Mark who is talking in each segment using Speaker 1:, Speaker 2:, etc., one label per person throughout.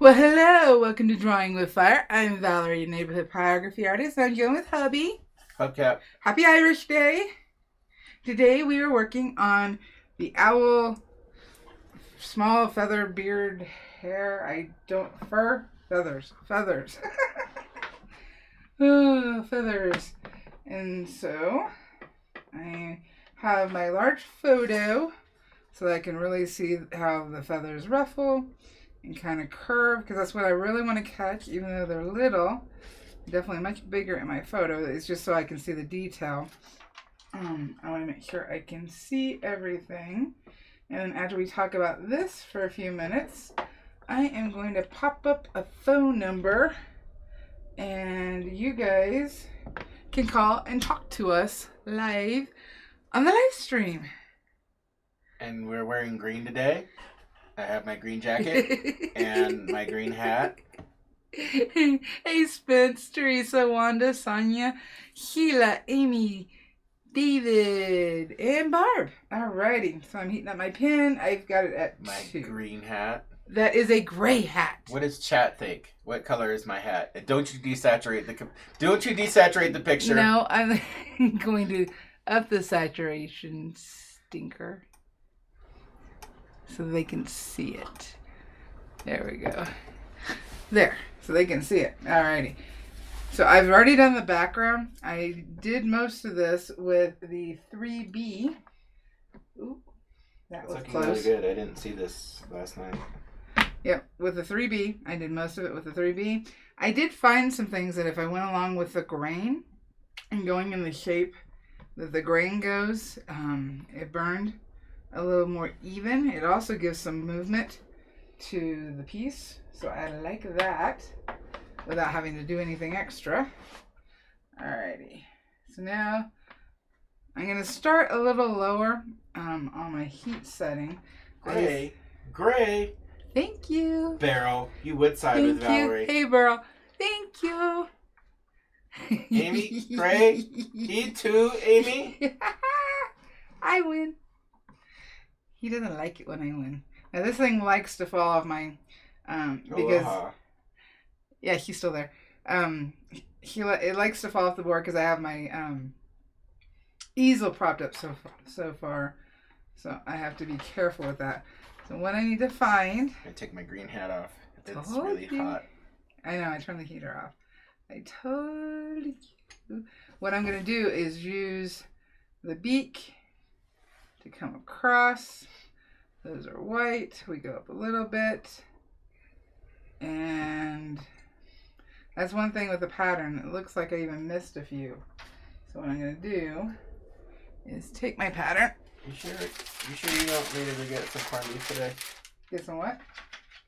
Speaker 1: Well, hello. Welcome to Drawing with Fire. I'm Valarie, neighborhood pyrography artist. I'm going with hubby.
Speaker 2: Hubcap.
Speaker 1: Happy Irish Day. Today we are working on the owl, small feather, beard, hair. Feathers. Oh, feathers. And so I have my large photo so that I can really see how the feathers ruffle and kind of curve, because that's what I really want to catch, even though they're little. Definitely much bigger in my photo. It's just so I can see the detail. I want to make sure I can see everything. And then after we talk about this for a few minutes, I am going to pop up a phone number and you guys can call and talk to us live on the live stream.
Speaker 2: And we're wearing green today. I have my green jacket and my green hat.
Speaker 1: Hey Spence, Teresa, Wanda, Sonia, Sheila, Amy, David, and Barb. Alrighty, so I'm heating up my pen. I've got it at
Speaker 2: my
Speaker 1: 2.
Speaker 2: Green hat.
Speaker 1: That is a gray hat.
Speaker 2: What does chat think? What color is my hat? And don't you desaturate the picture?
Speaker 1: No, I'm going to up the saturation, stinker, so they can see it. There we go. There, so they can see it. Alrighty. So I've already done the background. I did most of this with the 3B. Ooh, that was close.
Speaker 2: Really good. I didn't see this last night.
Speaker 1: Yep, with the 3B. I did most of it with the 3B. I did find some things that if I went along with the grain and going in the shape that the grain goes, it burned a little more even. It also gives some movement to the piece, so I like that without having to do anything extra. Alrighty, so now I'm going to start a little lower on my heat setting.
Speaker 2: Gray.
Speaker 1: Thank you.
Speaker 2: Barrel, you would side with Valarie.
Speaker 1: Hey, Barrel. Thank you.
Speaker 2: Amy, Gray, he too, Amy.
Speaker 1: I win. He doesn't like it when I win. Now this thing likes to fall off my, because, yeah, he's still there. It likes to fall off the board because I have my easel propped up so far, so I have to be careful with that. So what I need to find.
Speaker 2: I take my green hat off. It's really hot.
Speaker 1: I know. I turned the heater off. I told you. What I'm going to do is use the beak to come across. Those are white. We go up a little bit. And that's one thing with the pattern. It looks like I even missed a few. So what I'm going to do is take my pattern.
Speaker 2: You sure you don't need to get some corned beef today?
Speaker 1: Get some what?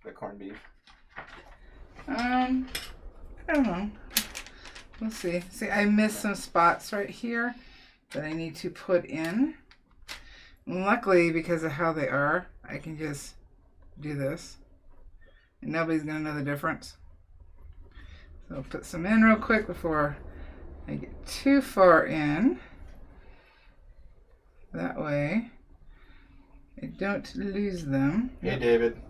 Speaker 2: The corned beef.
Speaker 1: I don't know. We'll see. See, I missed some spots right here that I need to put in. Luckily, because of how they are, I can just do this. And nobody's going to know the difference. So I'll put some in real quick before I get too far in. That way, I don't lose them.
Speaker 2: Hey, David.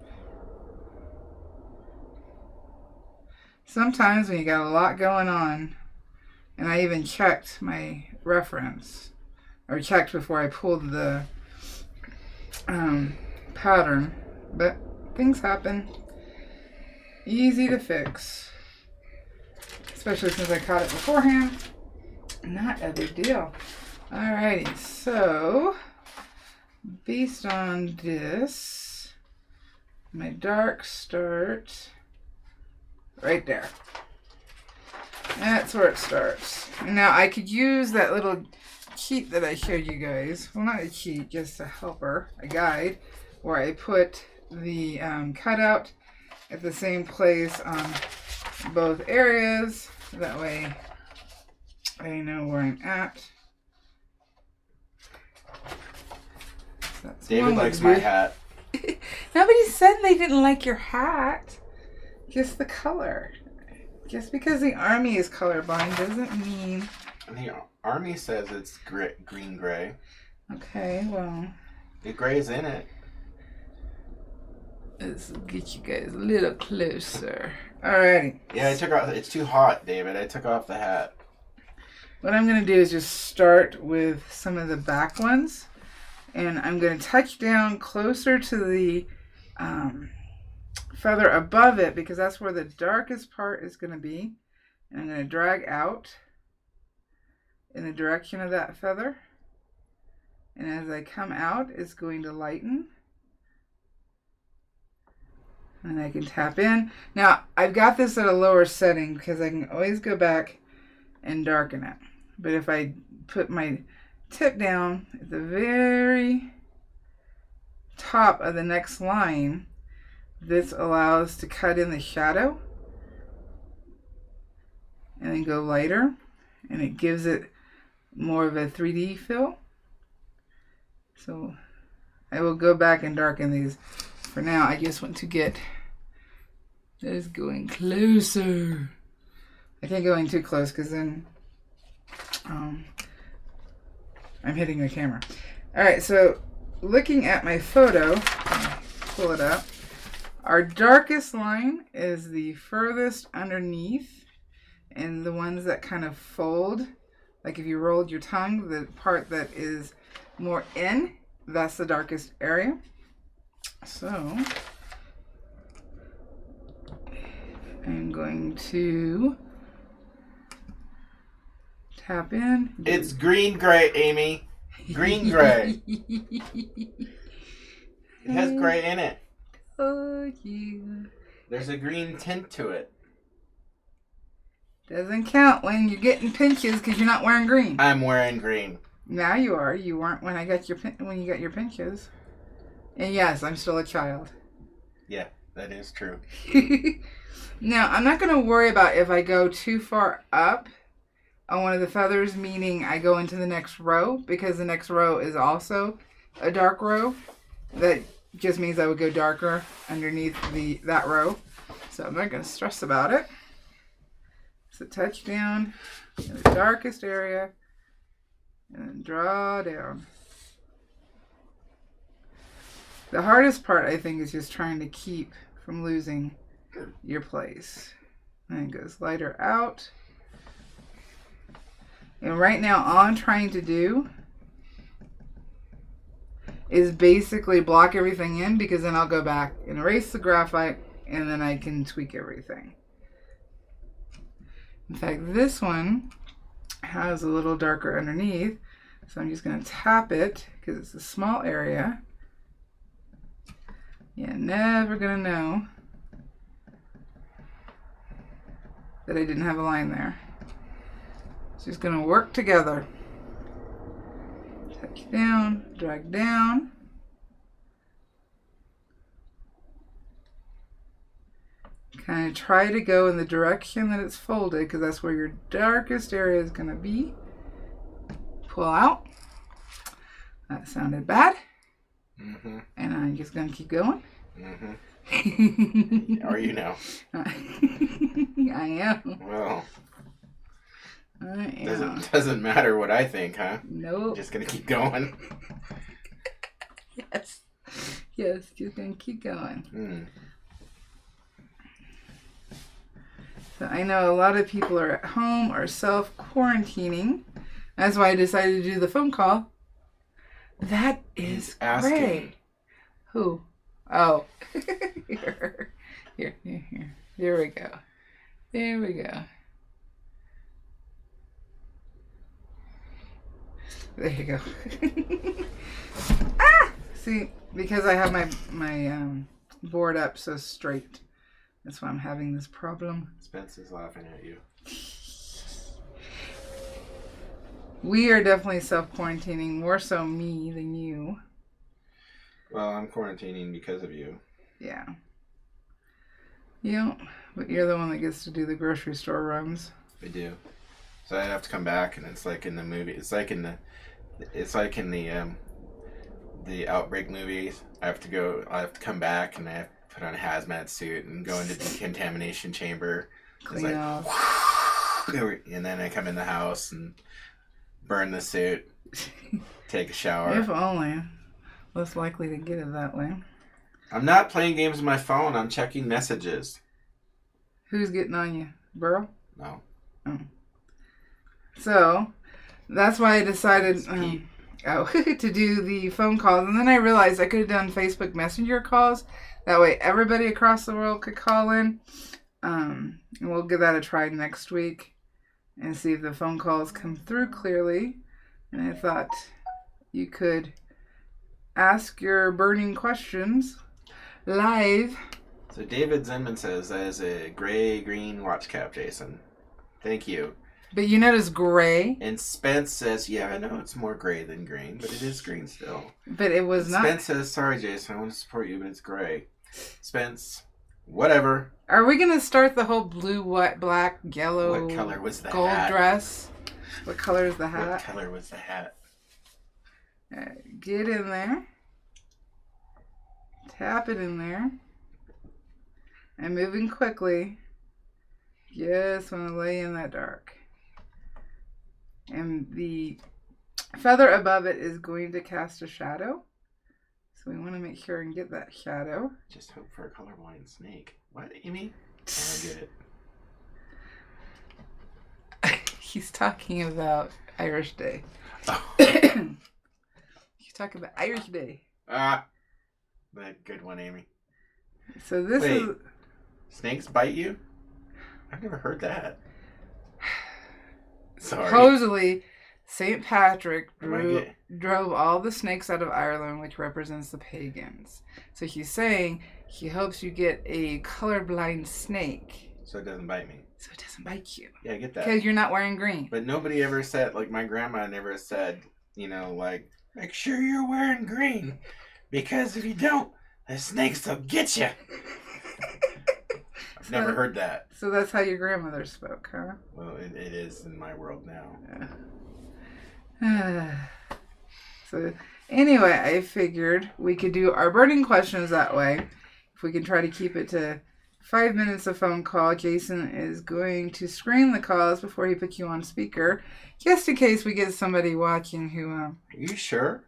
Speaker 1: Sometimes when you got a lot going on, and I even checked my reference, or checked before I pulled the pattern, but things happen. Easy to fix, especially since I caught it beforehand. Not a big deal. Alrighty, so based on this, my dark start right there. That's where it starts. Now I could use that little cheat that I showed you guys. Well, not a cheat, just a helper, a guide, where I put the cutout at the same place on both areas. That way I know where I'm at.
Speaker 2: David likes my hat.
Speaker 1: Nobody said they didn't like your hat. Just the color. Just because the army is colorblind doesn't mean...
Speaker 2: The army says it's green-gray.
Speaker 1: Okay, well...
Speaker 2: The gray's in it.
Speaker 1: Let's get you guys a little closer. Alrighty.
Speaker 2: Yeah, I took off. It's too hot, David. I took off the hat.
Speaker 1: What I'm going to do is just start with some of the back ones. And I'm going to touch down closer to the feather above it because that's where the darkest part is going to be. And I'm going to drag out in the direction of that feather. And as I come out, it's going to lighten. And I can tap in. Now, I've got this at a lower setting because I can always go back and darken it. But if I put my tip down at the very top of the next line, this allows to cut in the shadow and then go lighter, and it gives it more of a 3D feel. So I will go back and darken these. For now, I just want to get this going closer. I can't go in too close because then I'm hitting the camera. All right, so looking at my photo, pull it up. Our darkest line is the furthest underneath, and the ones that kind of fold, like if you rolled your tongue, the part that is more in, that's the darkest area. So I'm going to tap in.
Speaker 2: It's green gray, Amy. Green gray. It has gray in it.
Speaker 1: Oh, yeah.
Speaker 2: There's a green tint to it.
Speaker 1: Doesn't count when you're getting pinches because you're not wearing green.
Speaker 2: I'm wearing green.
Speaker 1: Now you are. You weren't when you got your pinches. And yes, I'm still a child.
Speaker 2: Yeah, that is true.
Speaker 1: Now, I'm not going to worry about if I go too far up on one of the feathers, meaning I go into the next row, because the next row is also a dark row. That just means I would go darker underneath that row. So I'm not going to stress about it. So touch down in the darkest area and then draw down. The hardest part, I think, is just trying to keep from losing your place. And it goes lighter out. And right now, all I'm trying to do is basically block everything in, because then I'll go back and erase the graphite and then I can tweak everything. In fact, this one has a little darker underneath, so I'm just going to tap it because it's a small area. You're never going to know that I didn't have a line there. It's just going to work together. Touch down, drag down. Kind of try to go in the direction that it's folded, because that's where your darkest area is going to be. Pull out. That sounded bad.
Speaker 2: Mm-hmm.
Speaker 1: And I'm just going to keep going.
Speaker 2: Mm-hmm. Are you now?
Speaker 1: I am.
Speaker 2: Well,
Speaker 1: I am.
Speaker 2: Doesn't matter what I think, huh?
Speaker 1: Nope.
Speaker 2: Just gonna keep going.
Speaker 1: Yes. Yes, just gonna keep going.
Speaker 2: Mm.
Speaker 1: So I know a lot of people are at home or self-quarantining. That's why I decided to do the phone call. That is great. Who? Oh. Here. There we go. There we go. There you go. Ah! See, because I have my board up so straight. That's why I'm having this problem.
Speaker 2: Spencer's laughing at you.
Speaker 1: We are definitely self-quarantining, more so me than you.
Speaker 2: Well, I'm quarantining because of you.
Speaker 1: Yeah. Yeah, but you're the one that gets to do the grocery store runs.
Speaker 2: I do. So I have to come back, and it's like in the movie. It's like in the Outbreak movies. I have to come back, and I have to put on a hazmat suit and go into the decontamination chamber.
Speaker 1: Clean off.
Speaker 2: And then I come in the house and burn the suit, take a shower.
Speaker 1: If only. Less likely to get it that way.
Speaker 2: I'm not playing games on my phone. I'm checking messages.
Speaker 1: Who's getting on you? Burl?
Speaker 2: No.
Speaker 1: Oh. So, that's why I decided to do the phone calls. And then I realized I could have done Facebook Messenger calls. That way everybody across the world could call in. And we'll give that a try next week and see if the phone calls come through clearly. And I thought you could ask your burning questions live.
Speaker 2: So David Zinman says that is a gray-green watch cap, Jason. Thank you.
Speaker 1: But you notice gray.
Speaker 2: And Spence says, yeah, I know it's more gray than green, but it is green still.
Speaker 1: But it was not.
Speaker 2: Spence says, sorry, Jason, I want to support you, but it's gray. Spence, whatever.
Speaker 1: Are we going to start the whole blue, white, black, yellow,
Speaker 2: What color was the
Speaker 1: gold
Speaker 2: hat?
Speaker 1: dress? What color is the hat?
Speaker 2: What color was the hat?
Speaker 1: Get in there. Tap it in there. And moving quickly. Just want to lay in that dark. And the feather above it is going to cast a shadow. So we want to make sure and get that shadow.
Speaker 2: Just hope for a colorblind snake. What, Amy? I don't get it.
Speaker 1: He's talking about Irish Day.
Speaker 2: Oh.
Speaker 1: He's talking about Irish Day.
Speaker 2: That good one, Amy.
Speaker 1: So this
Speaker 2: Wait,
Speaker 1: is...
Speaker 2: snakes bite you? I've never heard that. Sorry.
Speaker 1: Supposedly, St. Patrick drove all the snakes out of Ireland, which represents the pagans. So he's saying he hopes you get a colorblind snake.
Speaker 2: So it doesn't bite me.
Speaker 1: So it doesn't bite you.
Speaker 2: Yeah, I get that.
Speaker 1: Because you're not wearing green.
Speaker 2: But nobody ever said, like my grandma never said, you know, like, make sure you're wearing green. Because if you don't, the snakes will get you. I've never heard that.
Speaker 1: So that's how your grandmother spoke, huh?
Speaker 2: Well, it is in my world now.
Speaker 1: Yeah. So anyway, I figured we could do our burning questions that way. If we can try to keep it to 5 minutes of phone call, Jason is going to screen the calls before he puts you on speaker, just in case we get somebody watching who...
Speaker 2: Are you sure?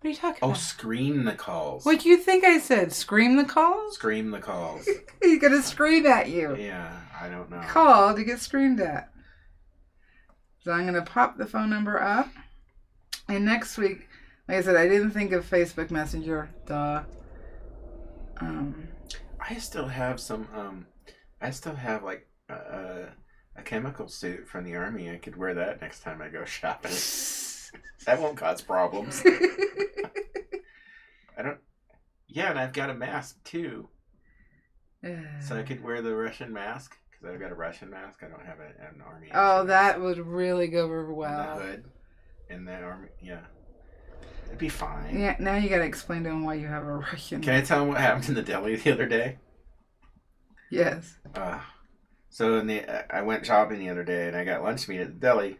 Speaker 1: What are you talking
Speaker 2: about?
Speaker 1: Oh,
Speaker 2: screen the calls.
Speaker 1: What do you think I said? Scream the calls?
Speaker 2: Scream the calls.
Speaker 1: He's going to scream at you.
Speaker 2: Yeah, I don't know.
Speaker 1: Call to get screamed at. So I'm going to pop the phone number up. And next week, like I said, I didn't think of Facebook Messenger. Duh.
Speaker 2: I still have some, like a chemical suit from the Army. I could wear that next time I go shopping. That won't cause problems. Yeah, and I've got a mask too. So I could wear the Russian mask, because I've got a Russian mask. I don't have an Army.
Speaker 1: Oh, that would really go over well.
Speaker 2: And the hood. And the Army, yeah. It'd be fine.
Speaker 1: Yeah, now you gotta explain to him why you have a Russian.
Speaker 2: Can I tell him what happened in the deli the other day?
Speaker 1: Yes.
Speaker 2: So I went shopping the other day, and I got lunch meat at the deli.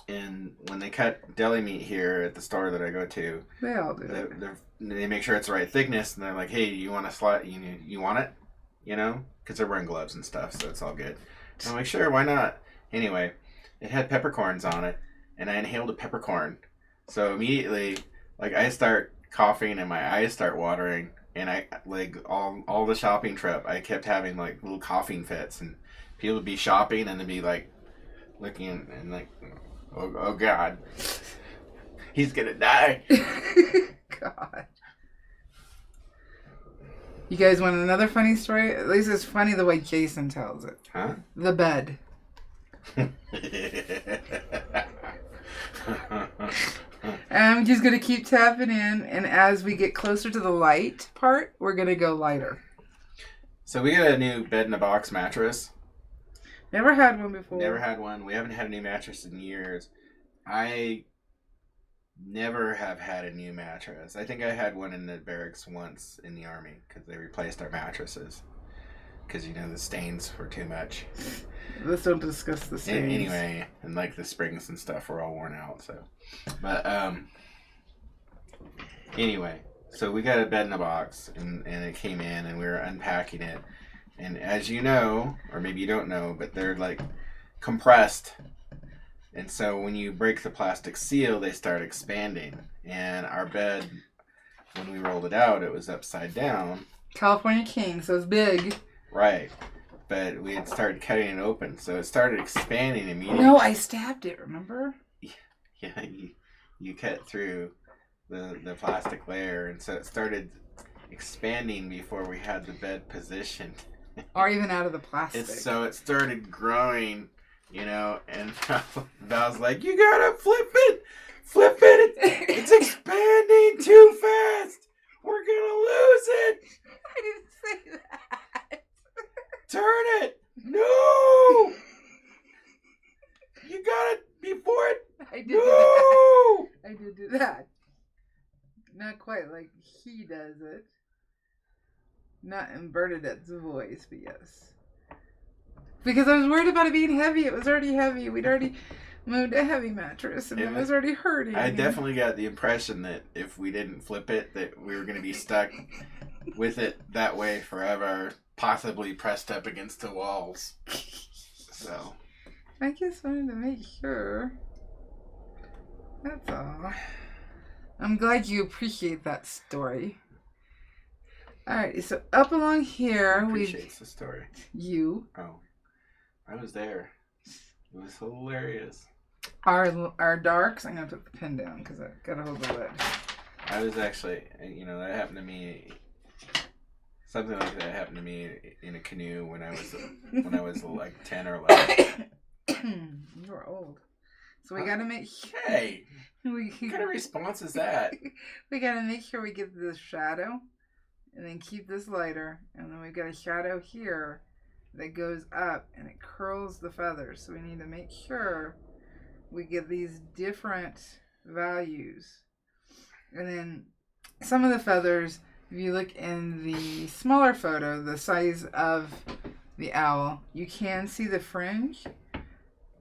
Speaker 2: And when they cut deli meat here at the store that I go to,
Speaker 1: they all do.
Speaker 2: They make sure it's the right thickness, and they're like, "Hey, you want a slice? You want it? You know, because they're wearing gloves and stuff, so it's all good." And I'm like, "Sure, why not?" Anyway, it had peppercorns on it, and I inhaled a peppercorn. So immediately, like, I start coughing and my eyes start watering, and I like all the shopping trip, I kept having like little coughing fits, and people would be shopping and they'd be like looking and like, oh God, he's gonna die.
Speaker 1: God. You guys want another funny story? At least it's funny the way Jason tells it.
Speaker 2: Huh?
Speaker 1: The bed. I'm just going to keep tapping in, and as we get closer to the light part, we're going to go lighter.
Speaker 2: So we got a new bed-in-a-box mattress.
Speaker 1: Never had one before.
Speaker 2: Never had one. We haven't had a new mattress in years. I never have had a new mattress. I think I had one in the barracks once in the Army, because they replaced our mattresses. Because, the stains were too much.
Speaker 1: Let's don't discuss the stains.
Speaker 2: Anyway, and like the springs and stuff were all worn out, so. But, anyway, so we got a bed in a box, and it came in, and we were unpacking it. And as you know, or maybe you don't know, but they're like compressed. And so when you break the plastic seal, they start expanding. And our bed when we rolled it out, it was upside down.
Speaker 1: California King, so it's big.
Speaker 2: Right. But we had started cutting it open, so it started expanding immediately.
Speaker 1: No, I stabbed it, remember?
Speaker 2: Yeah, you cut through the plastic layer, and so it started expanding before we had the bed positioned.
Speaker 1: Or even out of the plastic.
Speaker 2: So it started growing, you know, and Val's like, you gotta flip it! Flip it! It's expanding too fast! We're gonna lose it!
Speaker 1: I didn't say that.
Speaker 2: Turn it! No! You got it before it.
Speaker 1: I did
Speaker 2: No!
Speaker 1: do that. I did do that. Not quite like he does it. Not in Bernadette's voice, but yes. Because I was worried about it being heavy. It was already heavy. We'd already moved a heavy mattress, and it was already hurting.
Speaker 2: I definitely got the impression that if we didn't flip it, that we were going to be stuck with it that way forever, possibly pressed up against the walls. So
Speaker 1: I just wanted to make sure. That's all. I'm glad you appreciate that story. Alright, so up along here,
Speaker 2: appreciates the story.
Speaker 1: You.
Speaker 2: Oh, I was there. It was hilarious.
Speaker 1: Our darks. I'm gonna put the pen down because I gotta hold the lid.
Speaker 2: I was actually, you know, that happened to me. Something like that happened to me in a canoe when I was like 10 or 11.
Speaker 1: You are old. So we gotta make sure.
Speaker 2: Hey, what kind of response is that?
Speaker 1: We gotta make sure we get this shadow, and then keep this lighter, and then we got a shadow here that goes up and it curls the feathers. So we need to make sure we get these different values. And then some of the feathers, if you look in the smaller photo, the size of the owl, you can see the fringe.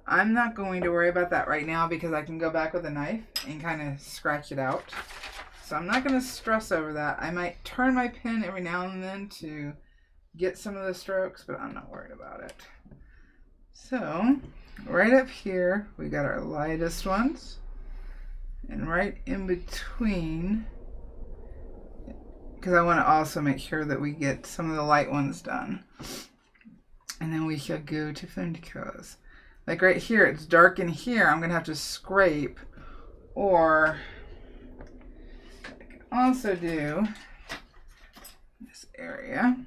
Speaker 1: I'm not going to worry about that right now because I can go back with a knife and kind of scratch it out. So I'm not going to stress over that. I might turn my pen every now and then to get some of the strokes, but I'm not worried about it. So right up here, we got our lightest ones. And right in between, because I want to also make sure that we get some of the light ones done. And then we shall go to Findicos. Like right here, it's dark in here. I'm going to have to scrape, or I can also do this area.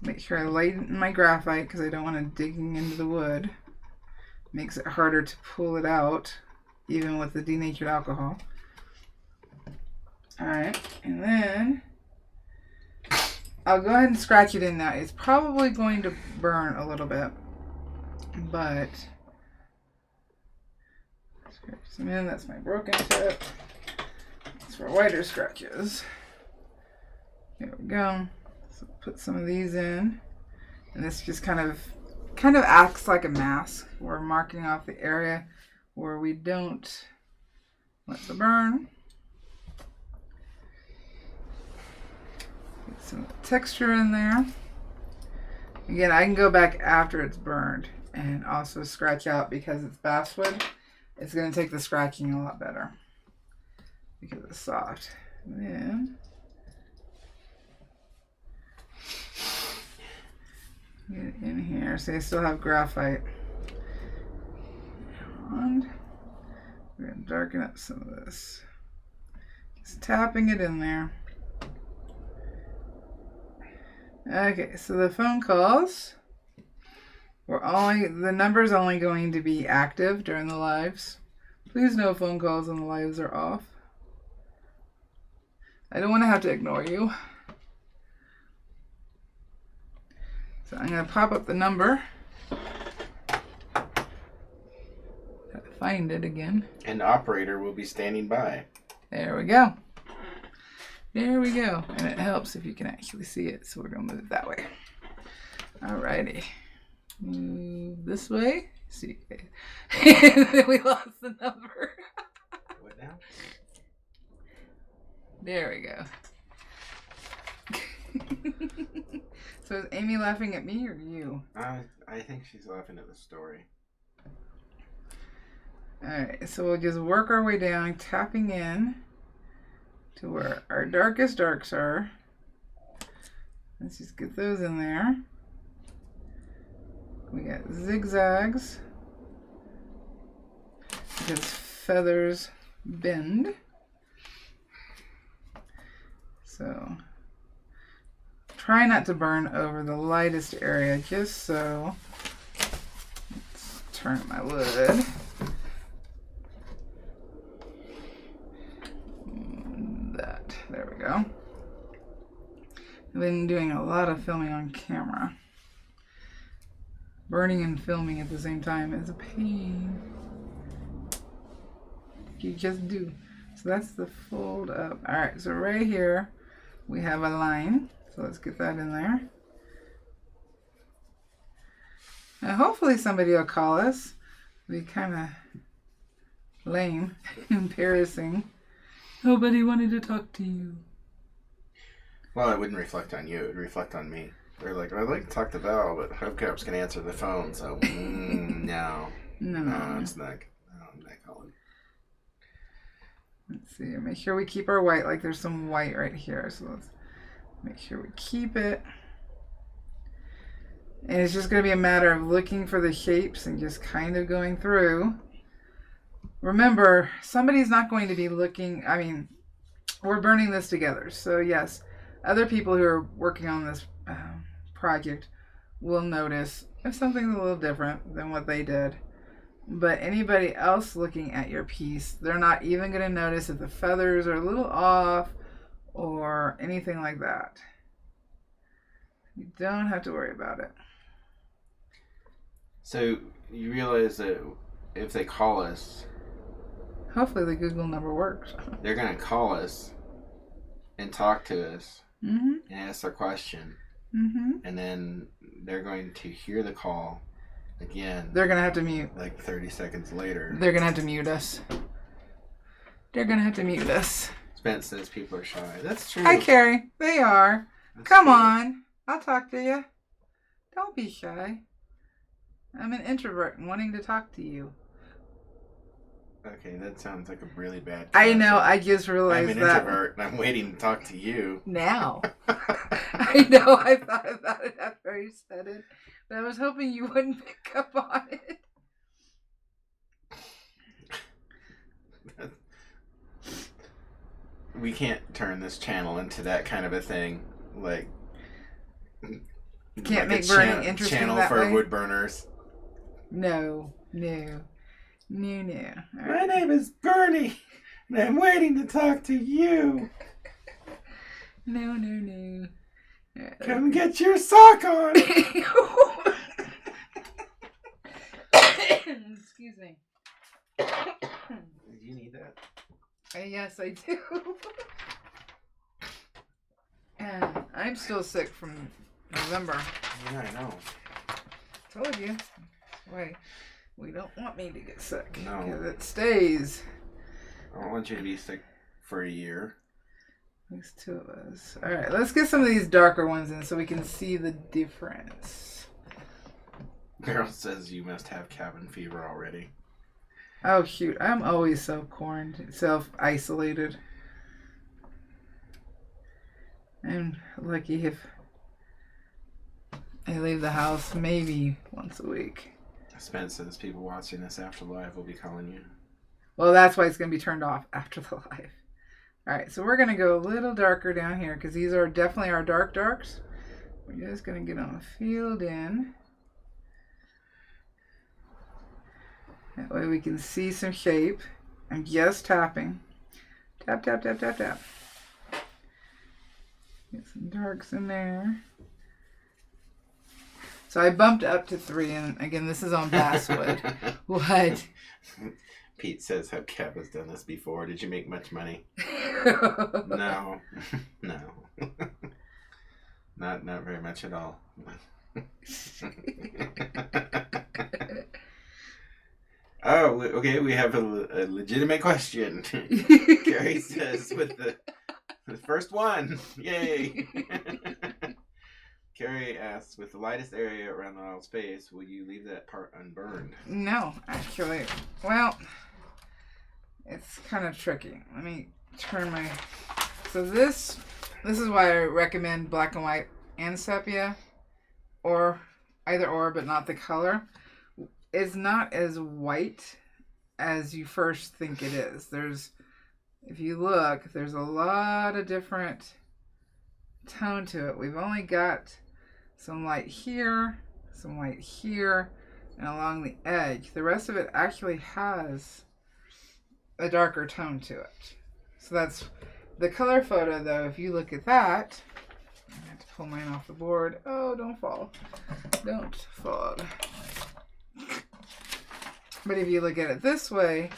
Speaker 1: Make sure I lighten my graphite because I don't want it digging into the wood. Makes it harder to pull it out, even with the denatured alcohol. Alright, and then I'll go ahead and scratch it in now. It's probably going to burn a little bit, but scratch some in. That's my broken tip. It's for wider scratches. Here we go. So put some of these in, and this just kind of acts like a mask. We're marking off the area where we don't want to burn. Get some texture in there. Again, I can go back after it's burned and also scratch out because it's basswood. It's going to take the scratching a lot better because it's soft. And then get it in here so I still have graphite. And we're going to darken up some of this. Just tapping it in there. Okay, so the phone calls, the number's only going to be active during the lives. Please no phone calls when the lives are off. I don't want to have to ignore you. So I'm going to pop up the number. Gotta find it again.
Speaker 2: An operator will be standing by.
Speaker 1: There we go. There we go. And it helps if you can actually see it. So we're going to move it that way. Alrighty. Move this way. See. We lost the number.
Speaker 2: What now?
Speaker 1: There we go. So is Amy laughing at me or you?
Speaker 2: I think she's laughing at the story.
Speaker 1: Alright, so we'll just work our way down, tapping in. to where our darkest darks are. Let's just get those in there. We got zigzags because feathers bend. So try not to burn over the lightest area, just so. Let's turn my wood. There we go. I've been doing a lot of filming on camera. Burning and filming at the same time is a pain. You just do. So that's the fold up. Alright, so right here we have a line. So let's get that in there. Now hopefully somebody will call us. It'll be kind of lame, embarrassing. Nobody wanted to talk to you.
Speaker 2: Well, it wouldn't reflect on you. It would reflect on me. They're like, I'd like to talk to Val, but Hubcap's going to answer the phone, so no. No, it's not. No, I'm not calling.
Speaker 1: Let's see. Make sure we keep our white. Like there's some white right here. So let's make sure we keep it. And it's just going to be a matter of looking for the shapes and just kind of going through. Remember, somebody's not going to be looking. I mean, we're burning this together. So yes, other people who are working on this project will notice if something's a little different than what they did. But anybody else looking at your piece, they're not even going to notice if the feathers are a little off or anything like that. You don't have to worry about it.
Speaker 2: So you realize that if they call us,
Speaker 1: hopefully the Google number works.
Speaker 2: They're going to call us and talk to us
Speaker 1: and
Speaker 2: ask their question. And then they're going to hear the call again.
Speaker 1: They're going to have to mute.
Speaker 2: Like 30 seconds later.
Speaker 1: They're going to have to mute us. They're going to have to mute us.
Speaker 2: Spence says people are shy. That's true.
Speaker 1: Hi, Carrie. They are.
Speaker 2: That's
Speaker 1: Come
Speaker 2: true.
Speaker 1: on. I'll talk to you. Don't be shy. I'm an introvert and wanting to talk to you.
Speaker 2: Okay, that sounds like a really bad
Speaker 1: I know. I just realized
Speaker 2: I'm an
Speaker 1: that.
Speaker 2: introvert and I'm waiting to talk to you.
Speaker 1: Now. I know. I thought about it after you said it. But I was hoping you wouldn't pick up on it.
Speaker 2: We can't turn this channel into that kind of a thing. Like,
Speaker 1: Can't
Speaker 2: like
Speaker 1: make burning interesting
Speaker 2: channel
Speaker 1: that
Speaker 2: for
Speaker 1: way?
Speaker 2: wood burners.
Speaker 1: No. No. No, no. All
Speaker 2: My
Speaker 1: right.
Speaker 2: name is Bernie, and I'm waiting to talk to you.
Speaker 1: No, no, no. All right,
Speaker 2: Come get your sock on.
Speaker 1: Excuse me.
Speaker 2: You need that?
Speaker 1: Yes, I do. And I'm still sick from November.
Speaker 2: Yeah, I know.
Speaker 1: Told you. Wait, we don't want me to get sick.
Speaker 2: No.
Speaker 1: Because it stays.
Speaker 2: I don't want you to be sick for a year.
Speaker 1: There's two of us. Alright, let's get some of these darker ones in so we can see the difference.
Speaker 2: Girl says you must have cabin fever already.
Speaker 1: Oh shoot, I'm always self-quarantined, self-isolated. I'm lucky if I leave the house maybe once a week.
Speaker 2: Spence says people watching this after live will be calling you.
Speaker 1: Well, that's why it's going to be turned off after the live. Alright, so we're going to go a little darker down here because these are definitely our dark darks. We're just going to get them filled in. That way we can see some shape. I'm just tapping. Tap, tap, tap, tap, tap. Get some darks in there. So I bumped up to 3, and again, this is on basswood. What?
Speaker 2: Pete says Hubcap has done this before. Did you make much money? No. No. Not very much at all. Oh, okay. We have a legitimate question. Gary says with the first one. Yay. Carrie asks, with the lightest area around the idle space, will you leave that part unburned?
Speaker 1: No, actually. Well, it's kind of tricky. Let me turn my So this is why I recommend black and white and sepia, or either or, but not the color. It's not as white as you first think it is. If you look, there's a lot of different tone to it. We've only got some light here, some light here, and along the edge. The rest of it actually has a darker tone to it. So that's the color photo, though. If you look at that, I have to pull mine off the board. Oh, don't fall. Don't fall. But if you look at it this way,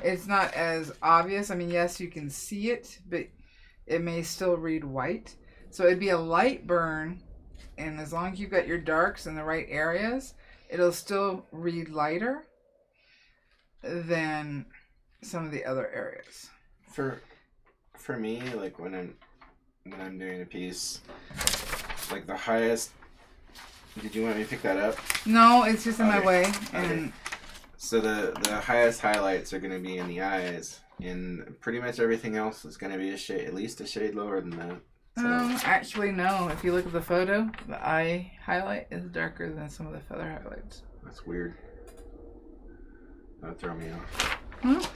Speaker 1: it's not as obvious. I mean, yes, you can see it, but it may still read white. So it'd be a light burn, and as long as you've got your darks in the right areas, it'll still read lighter than some of the other areas.
Speaker 2: For me, like when I'm doing a piece, like the highest. Did you want me to pick that up?
Speaker 1: No, it's just in my way. And
Speaker 2: okay. So the highest highlights are going to be in the eyes, and pretty much everything else is going to be at least a shade lower than that. So.
Speaker 1: Actually, no. If you look at the photo, the eye highlight is darker than some of the feather highlights.
Speaker 2: That's weird. That'll throw me off.
Speaker 1: Well,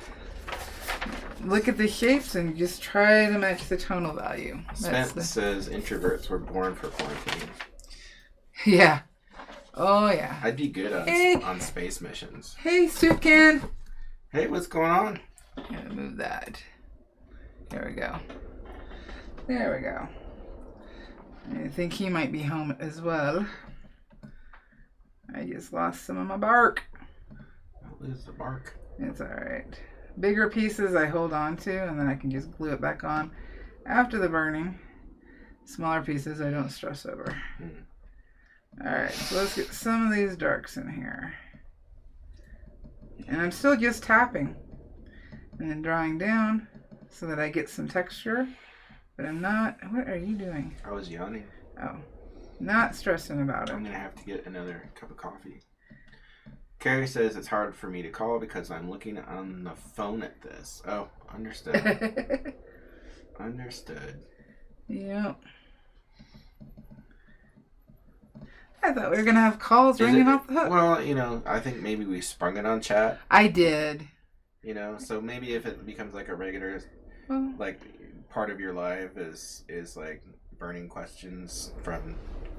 Speaker 1: look at the shapes and just try to match the tonal value.
Speaker 2: Spence says introverts were born for quarantine.
Speaker 1: Yeah. Oh, yeah.
Speaker 2: I'd be good on space missions.
Speaker 1: Hey, soup can.
Speaker 2: Hey, what's going on?
Speaker 1: Gotta move that. There we go. There we go. I think he might be home as well. I just lost some of my bark.
Speaker 2: What is the bark?
Speaker 1: It's alright. Bigger pieces I hold on to, and then I can just glue it back on after the burning. Smaller pieces I don't stress over. Alright, so let's get some of these darks in here. And I'm still just tapping and then drawing down so that I get some texture. But I'm not... What are you doing?
Speaker 2: I was yawning.
Speaker 1: Oh. Not stressing about it.
Speaker 2: I'm going to have to get another cup of coffee. Carrie says it's hard for me to call because I'm looking on the phone at this. Oh, understood. Understood.
Speaker 1: Yep. I thought we were going to have calls ringing off the hook.
Speaker 2: Well, you know, I think maybe we sprung it on chat.
Speaker 1: I did.
Speaker 2: You know, so maybe if it becomes like a regular, like, part of your live is like burning questions from,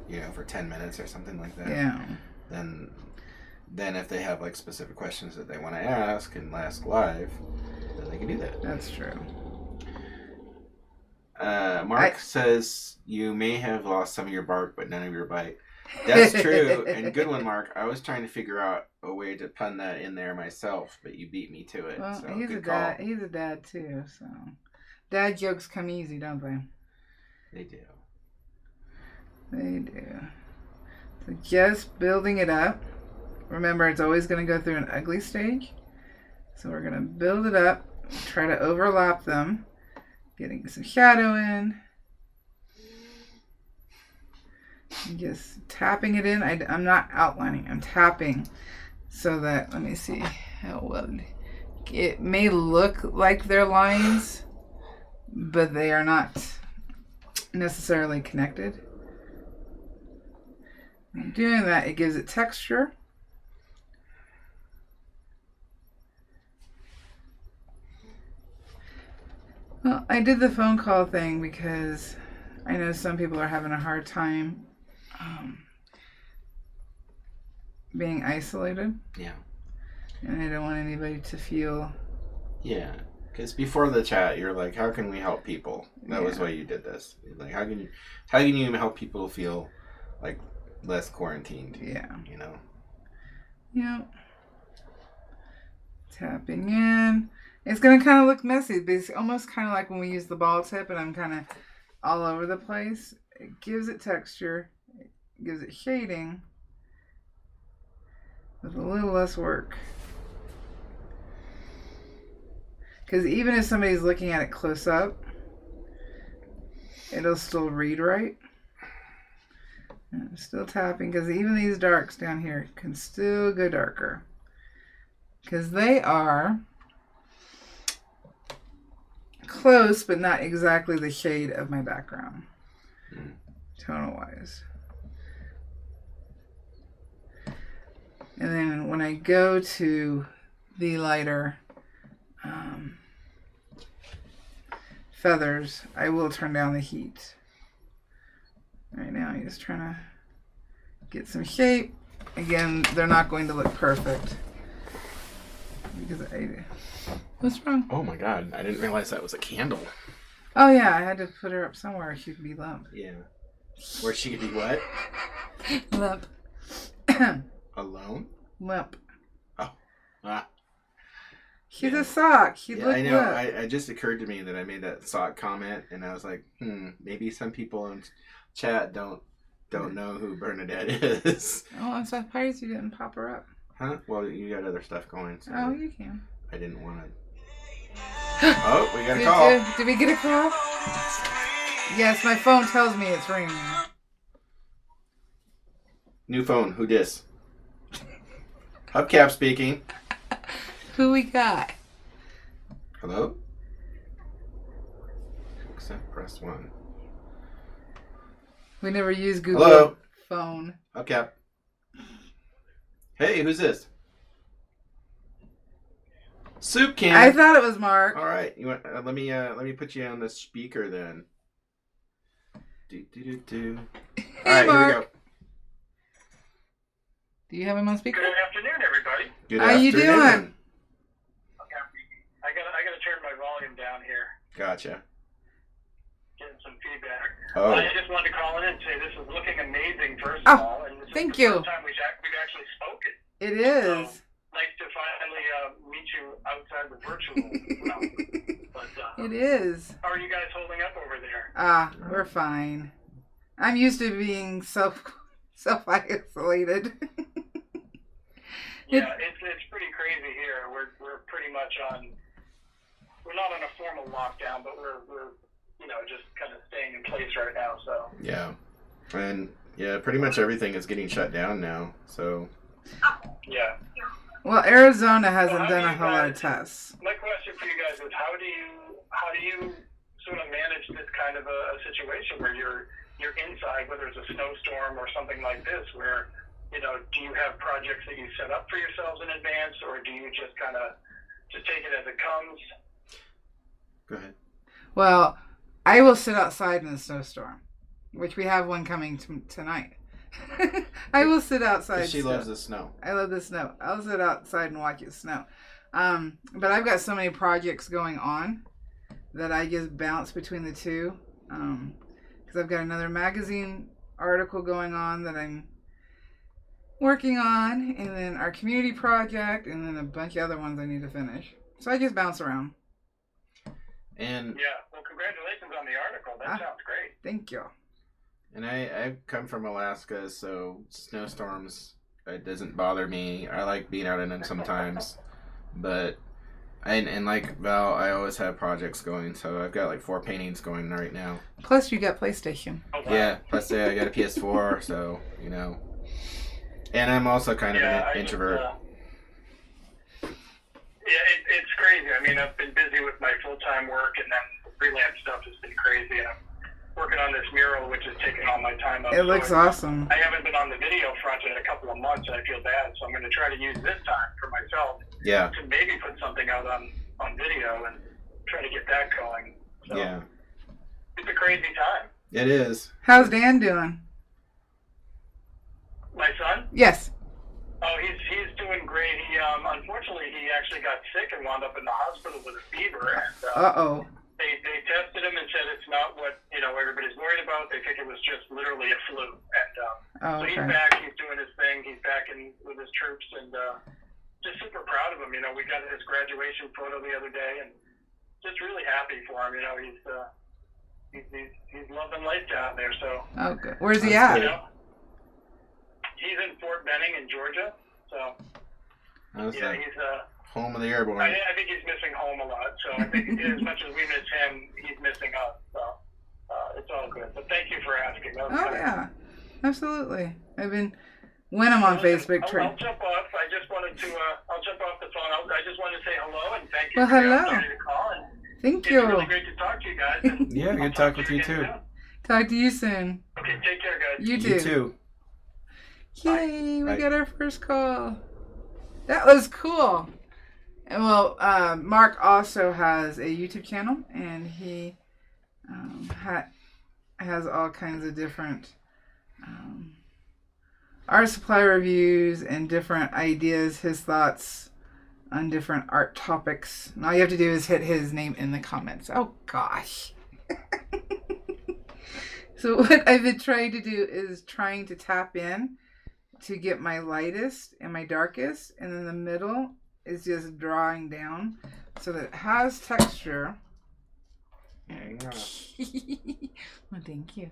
Speaker 2: you know, for 10 minutes or something like that.
Speaker 1: Yeah.
Speaker 2: Then if they have like specific questions that they want to ask and ask live, then they can do that.
Speaker 1: That's true.
Speaker 2: Mark says you may have lost some of your bark, but none of your bite. That's true, and good one, Mark. I was trying to figure out a way to pun that in there myself, but you beat me to it.
Speaker 1: Well,
Speaker 2: so
Speaker 1: he's a dad. He's a dad too, so dad jokes come easy, don't they?
Speaker 2: They do.
Speaker 1: They do. So just building it up. Remember, it's always going to go through an ugly stage. So we're going to build it up, try to overlap them, getting some shadow in. Just tapping it in. I'm not outlining. I'm tapping so that, let me see how well. It may look like they're lines, but they are not necessarily connected. In doing that, it gives it texture. Well, I did the phone call thing because I know some people are having a hard time being isolated.
Speaker 2: Yeah. And
Speaker 1: I don't want anybody to feel...
Speaker 2: Yeah. Because before the chat, you're like, how can we help people? That was why you did this. Like, how can you help people feel like less quarantined?
Speaker 1: Yeah.
Speaker 2: You know?
Speaker 1: Yep. Tapping in. It's going to kind of look messy. It's almost kind of like when we use the ball tip and I'm kind of all over the place. It gives it texture. It gives it shading with a little less work. Because even if somebody's looking at it close up, it'll still read right. And I'm still tapping because even these darks down here can still go darker. Because they are close, but not exactly the shade of my background, tonal-wise. And then when I go to the lighter feathers, I will turn down the heat. Right now, I'm just trying to get some shape. Again, they're not going to look perfect. Because what's wrong?
Speaker 2: Oh my god, I didn't realize that was a candle.
Speaker 1: Oh yeah, I had to put her up somewhere she could be lump.
Speaker 2: Yeah. Where she could be what?
Speaker 1: Lump.
Speaker 2: Alone?
Speaker 1: Lump.
Speaker 2: Oh. Ah.
Speaker 1: She's a sock. She'd
Speaker 2: Yeah,
Speaker 1: look
Speaker 2: I know.
Speaker 1: limp.
Speaker 2: It just occurred to me that I made that sock comment, and I was like, maybe some people in chat don't know who Bernadette is.
Speaker 1: Oh, I'm surprised you didn't pop her up.
Speaker 2: Huh? Well, you got other stuff going. So
Speaker 1: Oh, you can.
Speaker 2: I didn't want to. Oh, we got a call.
Speaker 1: Did we get a call? Yes, my phone tells me it's ringing.
Speaker 2: New phone. Who dis? Hubcap speaking.
Speaker 1: Who we got?
Speaker 2: Hello? Accept, press 1.
Speaker 1: We never use Google
Speaker 2: Hello?
Speaker 1: phone.
Speaker 2: Hubcap. Hey, who's this? Soup can.
Speaker 1: I thought it was Mark.
Speaker 2: All right, you want? Let me put you on the speaker then. Do. All right,
Speaker 1: Mark.
Speaker 2: here we go.
Speaker 1: Do you have him on speaker?
Speaker 3: Good afternoon, everybody.
Speaker 2: Good
Speaker 1: How you
Speaker 2: afternoon.
Speaker 1: doing?
Speaker 3: I gotta turn my volume down here.
Speaker 2: Gotcha.
Speaker 3: Getting some feedback.
Speaker 2: Oh.
Speaker 3: I just wanted to call in and say this is looking amazing, first of all. And this
Speaker 1: thank
Speaker 3: is
Speaker 1: you.
Speaker 3: the first time we've actually spoken.
Speaker 1: It is.
Speaker 3: So, nice to finally meet you outside the virtual realm. But,
Speaker 1: It is.
Speaker 3: how are you guys holding up over there?
Speaker 1: We're fine. I'm used to being self-isolated.
Speaker 3: Yeah, it's pretty crazy here. We're pretty much on. We're not on a formal lockdown, but we're just kind of staying in place right now. So
Speaker 2: Yeah, and yeah, pretty much everything is getting shut down now. So
Speaker 3: yeah.
Speaker 1: Well, Arizona hasn't
Speaker 3: Well, how
Speaker 1: done
Speaker 3: do
Speaker 1: a
Speaker 3: you
Speaker 1: whole lot of
Speaker 3: guys-
Speaker 1: tests.
Speaker 3: My question for you guys is how do you sort of manage this kind of a situation where you're inside, whether it's a snowstorm or something like this, where do you have projects that you set up for yourselves in advance, or do you just kind of just take it as it comes?
Speaker 2: go ahead.
Speaker 1: Well, I will sit outside in a snowstorm, which we have one coming tonight. I will sit outside.
Speaker 2: She loves the snow.
Speaker 1: I love the snow. I'll sit outside and watch it snow. But I've got so many projects going on that I just bounce between the two. Because I've got another magazine article going on that I'm working on, and then our community project, and then a bunch of other ones I need to finish. So I just bounce around.
Speaker 2: And
Speaker 3: Yeah. Well, congratulations on the article. That sounds great.
Speaker 1: Thank you.
Speaker 2: And I've come from Alaska, so snowstorms, it doesn't bother me. I like being out in them sometimes, but and like Val, I always have projects going. So I've got like 4 paintings going right now.
Speaker 1: Plus, you got PlayStation.
Speaker 3: Oh, wow.
Speaker 2: Yeah. Plus, I got a PS4, so And I'm also kind of an introvert.
Speaker 3: It's crazy. I mean, I've been busy with my full-time work, and then the freelance stuff has been crazy. And I'm working on this mural, which is taking all my time up.
Speaker 1: It looks awesome.
Speaker 3: I haven't been on the video front in a couple of months, and I feel bad. So I'm going to try to use this time for myself
Speaker 2: Yeah.
Speaker 3: to maybe put something out on video and try to get that going. So
Speaker 2: Yeah.
Speaker 3: it's a crazy time.
Speaker 2: It is.
Speaker 1: How's Dan doing?
Speaker 3: My son?
Speaker 1: Yes.
Speaker 3: Oh, he's doing great. He unfortunately he actually got sick and wound up in the hospital with a fever. And
Speaker 1: Uh-oh.
Speaker 3: they tested him and said it's not what everybody's worried about. They think it was just literally a flu. And
Speaker 1: Oh,
Speaker 3: so he's
Speaker 1: okay.
Speaker 3: back. He's doing his thing. He's back with his troops, and just super proud of him. We got his graduation photo the other day, and just really happy for him. He's loving life down there. So
Speaker 1: Oh, good. Where's he
Speaker 2: That's
Speaker 1: at?
Speaker 2: good.
Speaker 3: he's in Fort Benning in Georgia. So
Speaker 2: That's
Speaker 3: yeah,
Speaker 2: the
Speaker 3: he's
Speaker 2: home of the airborne.
Speaker 3: I think he's missing home a lot. So I think as much as we miss him, he's missing us. So it's all good. But thank you for asking. That was
Speaker 1: Oh,
Speaker 3: kind.
Speaker 1: yeah. Absolutely. When I'm on Facebook,
Speaker 3: I'll jump off. I just wanted to. I'll jump off the phone. I just wanted to say hello and thank you
Speaker 1: Well,
Speaker 3: for the
Speaker 1: hello.
Speaker 3: opportunity to call. And
Speaker 1: Thank
Speaker 3: It's
Speaker 1: you.
Speaker 3: really great to talk to you guys.
Speaker 2: Yeah,
Speaker 3: I'll
Speaker 2: good talk with you
Speaker 3: again
Speaker 2: too.
Speaker 3: soon.
Speaker 1: Talk to you soon.
Speaker 3: Okay, take care, guys.
Speaker 1: You too.
Speaker 2: You too.
Speaker 1: Yay, we
Speaker 2: Bye.
Speaker 1: got our first call. That was cool. And well, Mark also has a YouTube channel, and he has all kinds of different art supply reviews and different ideas, his thoughts on different art topics. And all you have to do is hit his name in the comments. Oh, gosh. So what I've been trying to do is trying to tap in to get my lightest and my darkest, and then the middle is just drawing down so that it has texture.
Speaker 2: Yeah.
Speaker 1: Well, thank you.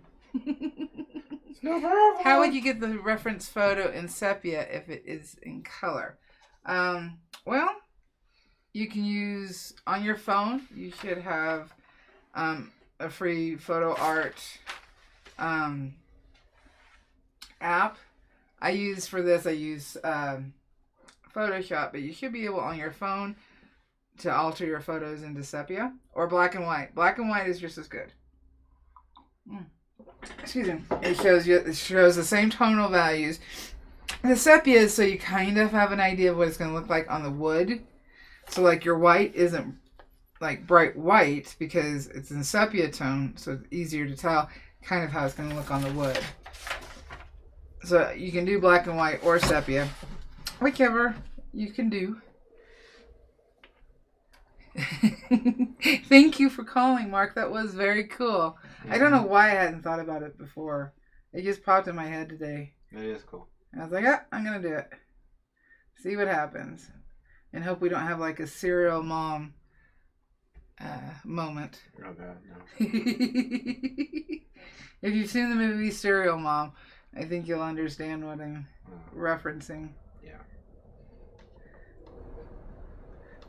Speaker 2: No problem.
Speaker 1: How would you get the reference photo in sepia if it is in color? Well, you can use on your phone. You should have a free photo art app. I use Photoshop, but you should be able on your phone to alter your photos into sepia or black and white. Black and white is just as good. Excuse me. It shows the same tonal values. The sepia is so you kind of have an idea of what it's going to look like on the wood. So like your white isn't like bright white because it's in sepia tone, so it's easier to tell kind of how it's going to look on the wood. So you can do black and white or sepia, whichever you can do. Thank you for calling, Mark. That was very cool. I don't know why I hadn't thought about it before. It just popped in my head today.
Speaker 2: It is cool.
Speaker 1: I was like, I'm going to do it. See what happens. And hope we don't have like a serial mom moment.
Speaker 2: Oh, God, no.
Speaker 1: If you've seen the movie Serial Mom, I think you'll understand what I'm referencing.
Speaker 2: Yeah.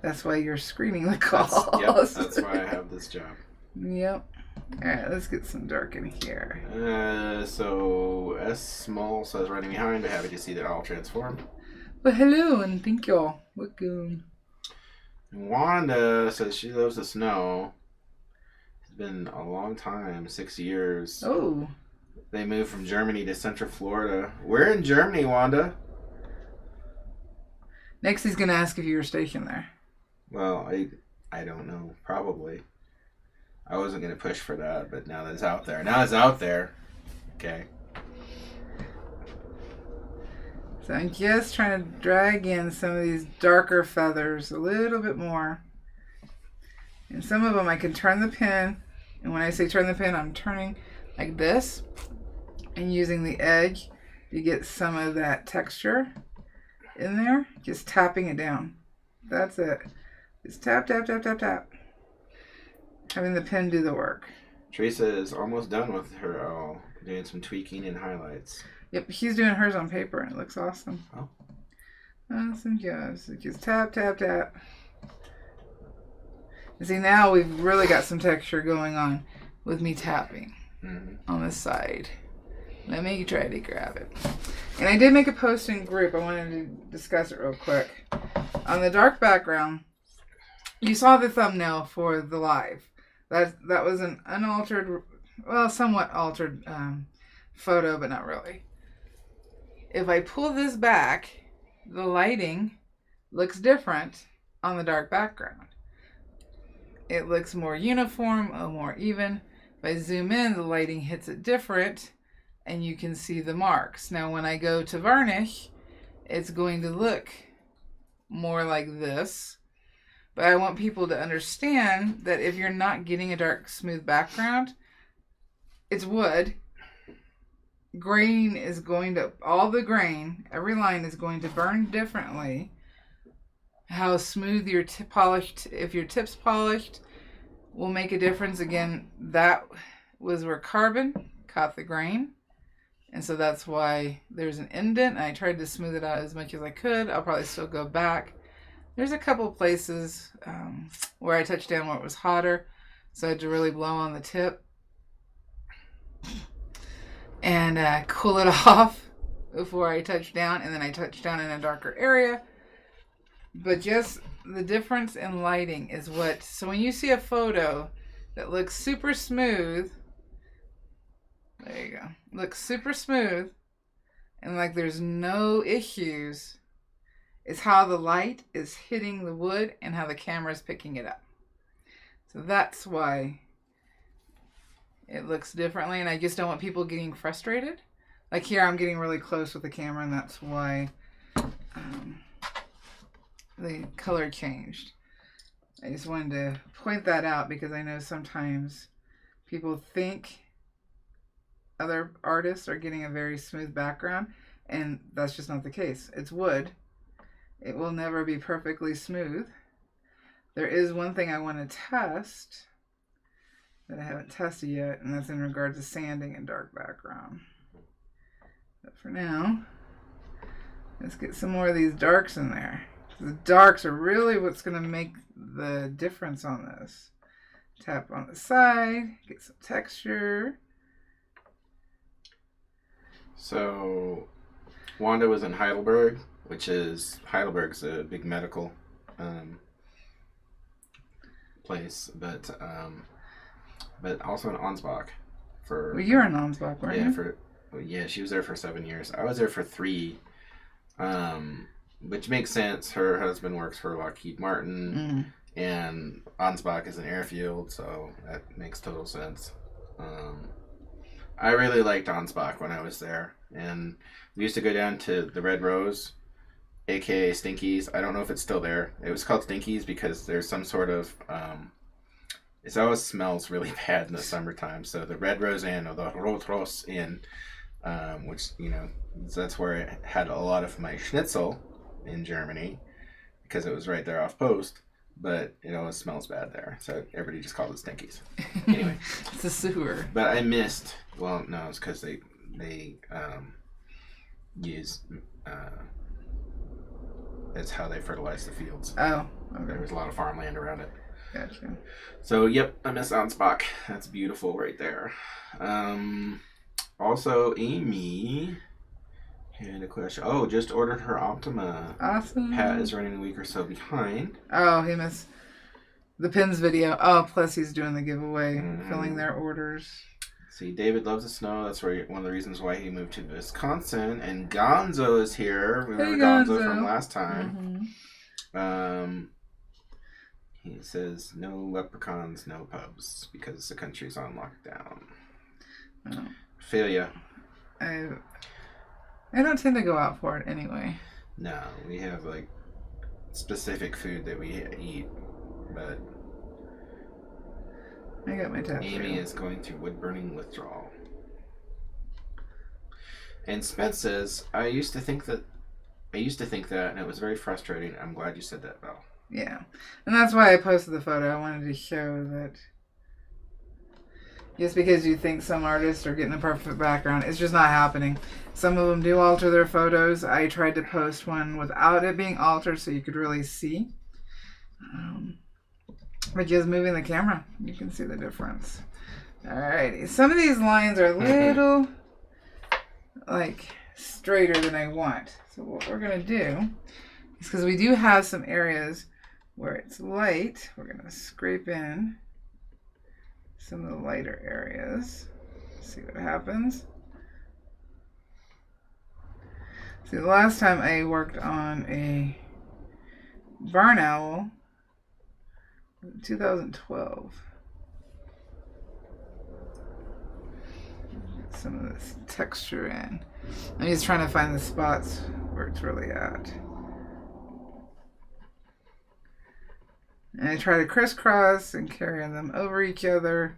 Speaker 1: That's why you're screening the calls.
Speaker 2: That's why I have this job.
Speaker 1: Yep. Alright, let's get some dark in here.
Speaker 2: So S small says running behind, but happy to see that all transformed.
Speaker 1: Well, hello and thank y'all. Welcome.
Speaker 2: Wanda says she loves the snow. It's been a long time, 6 years.
Speaker 1: Oh.
Speaker 2: They moved from Germany to Central Florida. We're in Germany, Wanda.
Speaker 1: Next he's going to ask if you were stationed there.
Speaker 2: Well, I don't know. Probably. I wasn't going to push for that, but now that it's out there. Okay.
Speaker 1: So I'm just trying to drag in some of these darker feathers a little bit more. And some of them I can turn the pen. And when I say turn the pen, I'm turning like this. And using the edge to get some of that texture in there. Just tapping it down. That's it. Just tap, tap, tap, tap, tap. Having the pen do the work.
Speaker 2: Teresa is almost done with her doing some tweaking and highlights.
Speaker 1: Yep, she's doing hers on paper and it looks awesome.
Speaker 2: Oh.
Speaker 1: Awesome job. So just tap, tap, tap. And see, now we've really got some texture going on with me tapping on the side. Let me try to grab it. And I did make a post in group. I wanted to discuss it real quick. On the dark background, you saw the thumbnail for the live. That was an unaltered, well, somewhat altered photo, but not really. If I pull this back, the lighting looks different on the dark background. It looks more uniform, more even. If I zoom in, the lighting hits it different, and you can see the marks. Now, when I go to varnish, it's going to look more like this. But I want people to understand that if you're not getting a dark, smooth background, it's wood. Grain is going to, all the grain, every line is going to burn differently. How smooth your tip polished, if your tip's polished, will make a difference. Again, that was where carbon caught the grain. And so that's why there's an indent. I tried to smooth it out as much as I could. I'll probably still go back. There's a couple places where I touched down where it was hotter. So I had to really blow on the tip. And cool it off before I touch down. And then I touch down in a darker area. But just the difference in lighting is what, so when you see a photo that looks super smooth, there you go, looks super smooth, and like there's no issues, is how the light is hitting the wood and how the camera is picking it up. So that's why it looks differently, and I just don't want people getting frustrated. Like here, I'm getting really close with the camera, and that's why the color changed. I just wanted to point that out because I know sometimes people think other artists are getting a very smooth background, and that's just not the case. It's wood. It will never be perfectly smooth. There is one thing I want to test that I haven't tested yet, and that's in regard to sanding and dark background. But for now, let's get some more of these darks in there. The darks are really what's going to make the difference on this. Tap on the side, get some texture.
Speaker 2: So, Wanda was in Heidelberg, Heidelberg's a big medical place, but also in Ansbach for.
Speaker 1: Well, you're in Ansbach, weren't you?
Speaker 2: Yeah, she was there for 7 years. I was there for 3, which makes sense. Her husband works for Lockheed Martin, and Ansbach is an airfield, so that makes total sense. I really liked Ansbach when I was there, and we used to go down to the Red Rose, aka Stinkies. I don't know if it's still there. It was called Stinkies because there's some sort of it always smells really bad in the summertime. So the Red Rose Inn, or the Rot Ross Inn, which, you know, that's where I had a lot of my schnitzel in Germany because it was right there off post. But it always smells bad there, so everybody just called it Stinkies. Anyway,
Speaker 1: it's a sewer.
Speaker 2: But I missed. Well, no, it's because they use it's how they fertilize the fields.
Speaker 1: Oh, okay.
Speaker 2: There was a lot of farmland around it.
Speaker 1: Gotcha.
Speaker 2: So, yep, I miss Ansbach. That's beautiful right there. Also, Amy had a question. Oh, just ordered her Optima.
Speaker 1: Awesome.
Speaker 2: Pat is running a week or so behind.
Speaker 1: Oh, he missed the pins video. Oh, plus he's doing the giveaway, filling their orders.
Speaker 2: See, David loves the snow. That's one of the reasons why he moved to Wisconsin. And Gonzo is here. Remember Gonzo from last time. He says, no leprechauns, no pubs, because the country's on lockdown.
Speaker 1: Oh.
Speaker 2: Feel ya.
Speaker 1: I don't tend to go out for it anyway.
Speaker 2: No, we have like specific food that we eat, but
Speaker 1: I got my tattoo.
Speaker 2: Amy is going through wood burning withdrawal. And Spence says, I used to think that, and it was very frustrating. I'm glad you said that, Val.
Speaker 1: Yeah, and that's why I posted the photo. I wanted to show that just because you think some artists are getting a perfect background, it's just not happening. Some of them do alter their photos. I tried to post one without it being altered so you could really see. But just moving the camera, you can see the difference. Alrighty, some of these lines are a little like straighter than I want. So what we're gonna do is, because we do have some areas where it's light, we're gonna scrape in some of the lighter areas. See what happens. See, the last time I worked on a barn owl, 2012. Get some of this texture in. I'm just trying to find the spots where it's really at. And I try to crisscross and carry them over each other.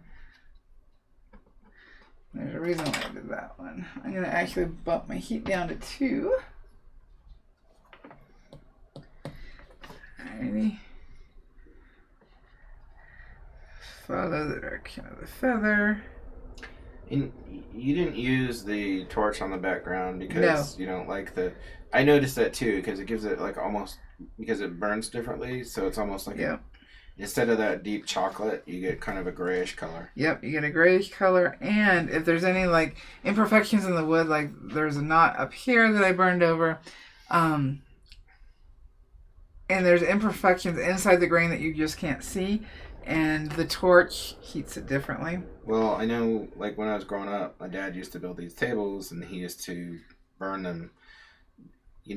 Speaker 1: There's a reason why I did that one. I'm going to actually bump my heat down to 2. Alrighty. Follow the direction of the feather.
Speaker 2: And you didn't use the torch on the background because you don't like the... I noticed that too, because it gives it like almost... Because it burns differently, so it's almost like instead of that deep chocolate, you get kind of a grayish color. Yep,
Speaker 1: you get a grayish color, and if there's any like imperfections in the wood, like there's a knot up here that I burned over, and there's imperfections inside the grain that you just can't see, and the torch heats it differently.
Speaker 2: Well, I know, like when I was growing up, my dad used to build these tables, and he used to burn them,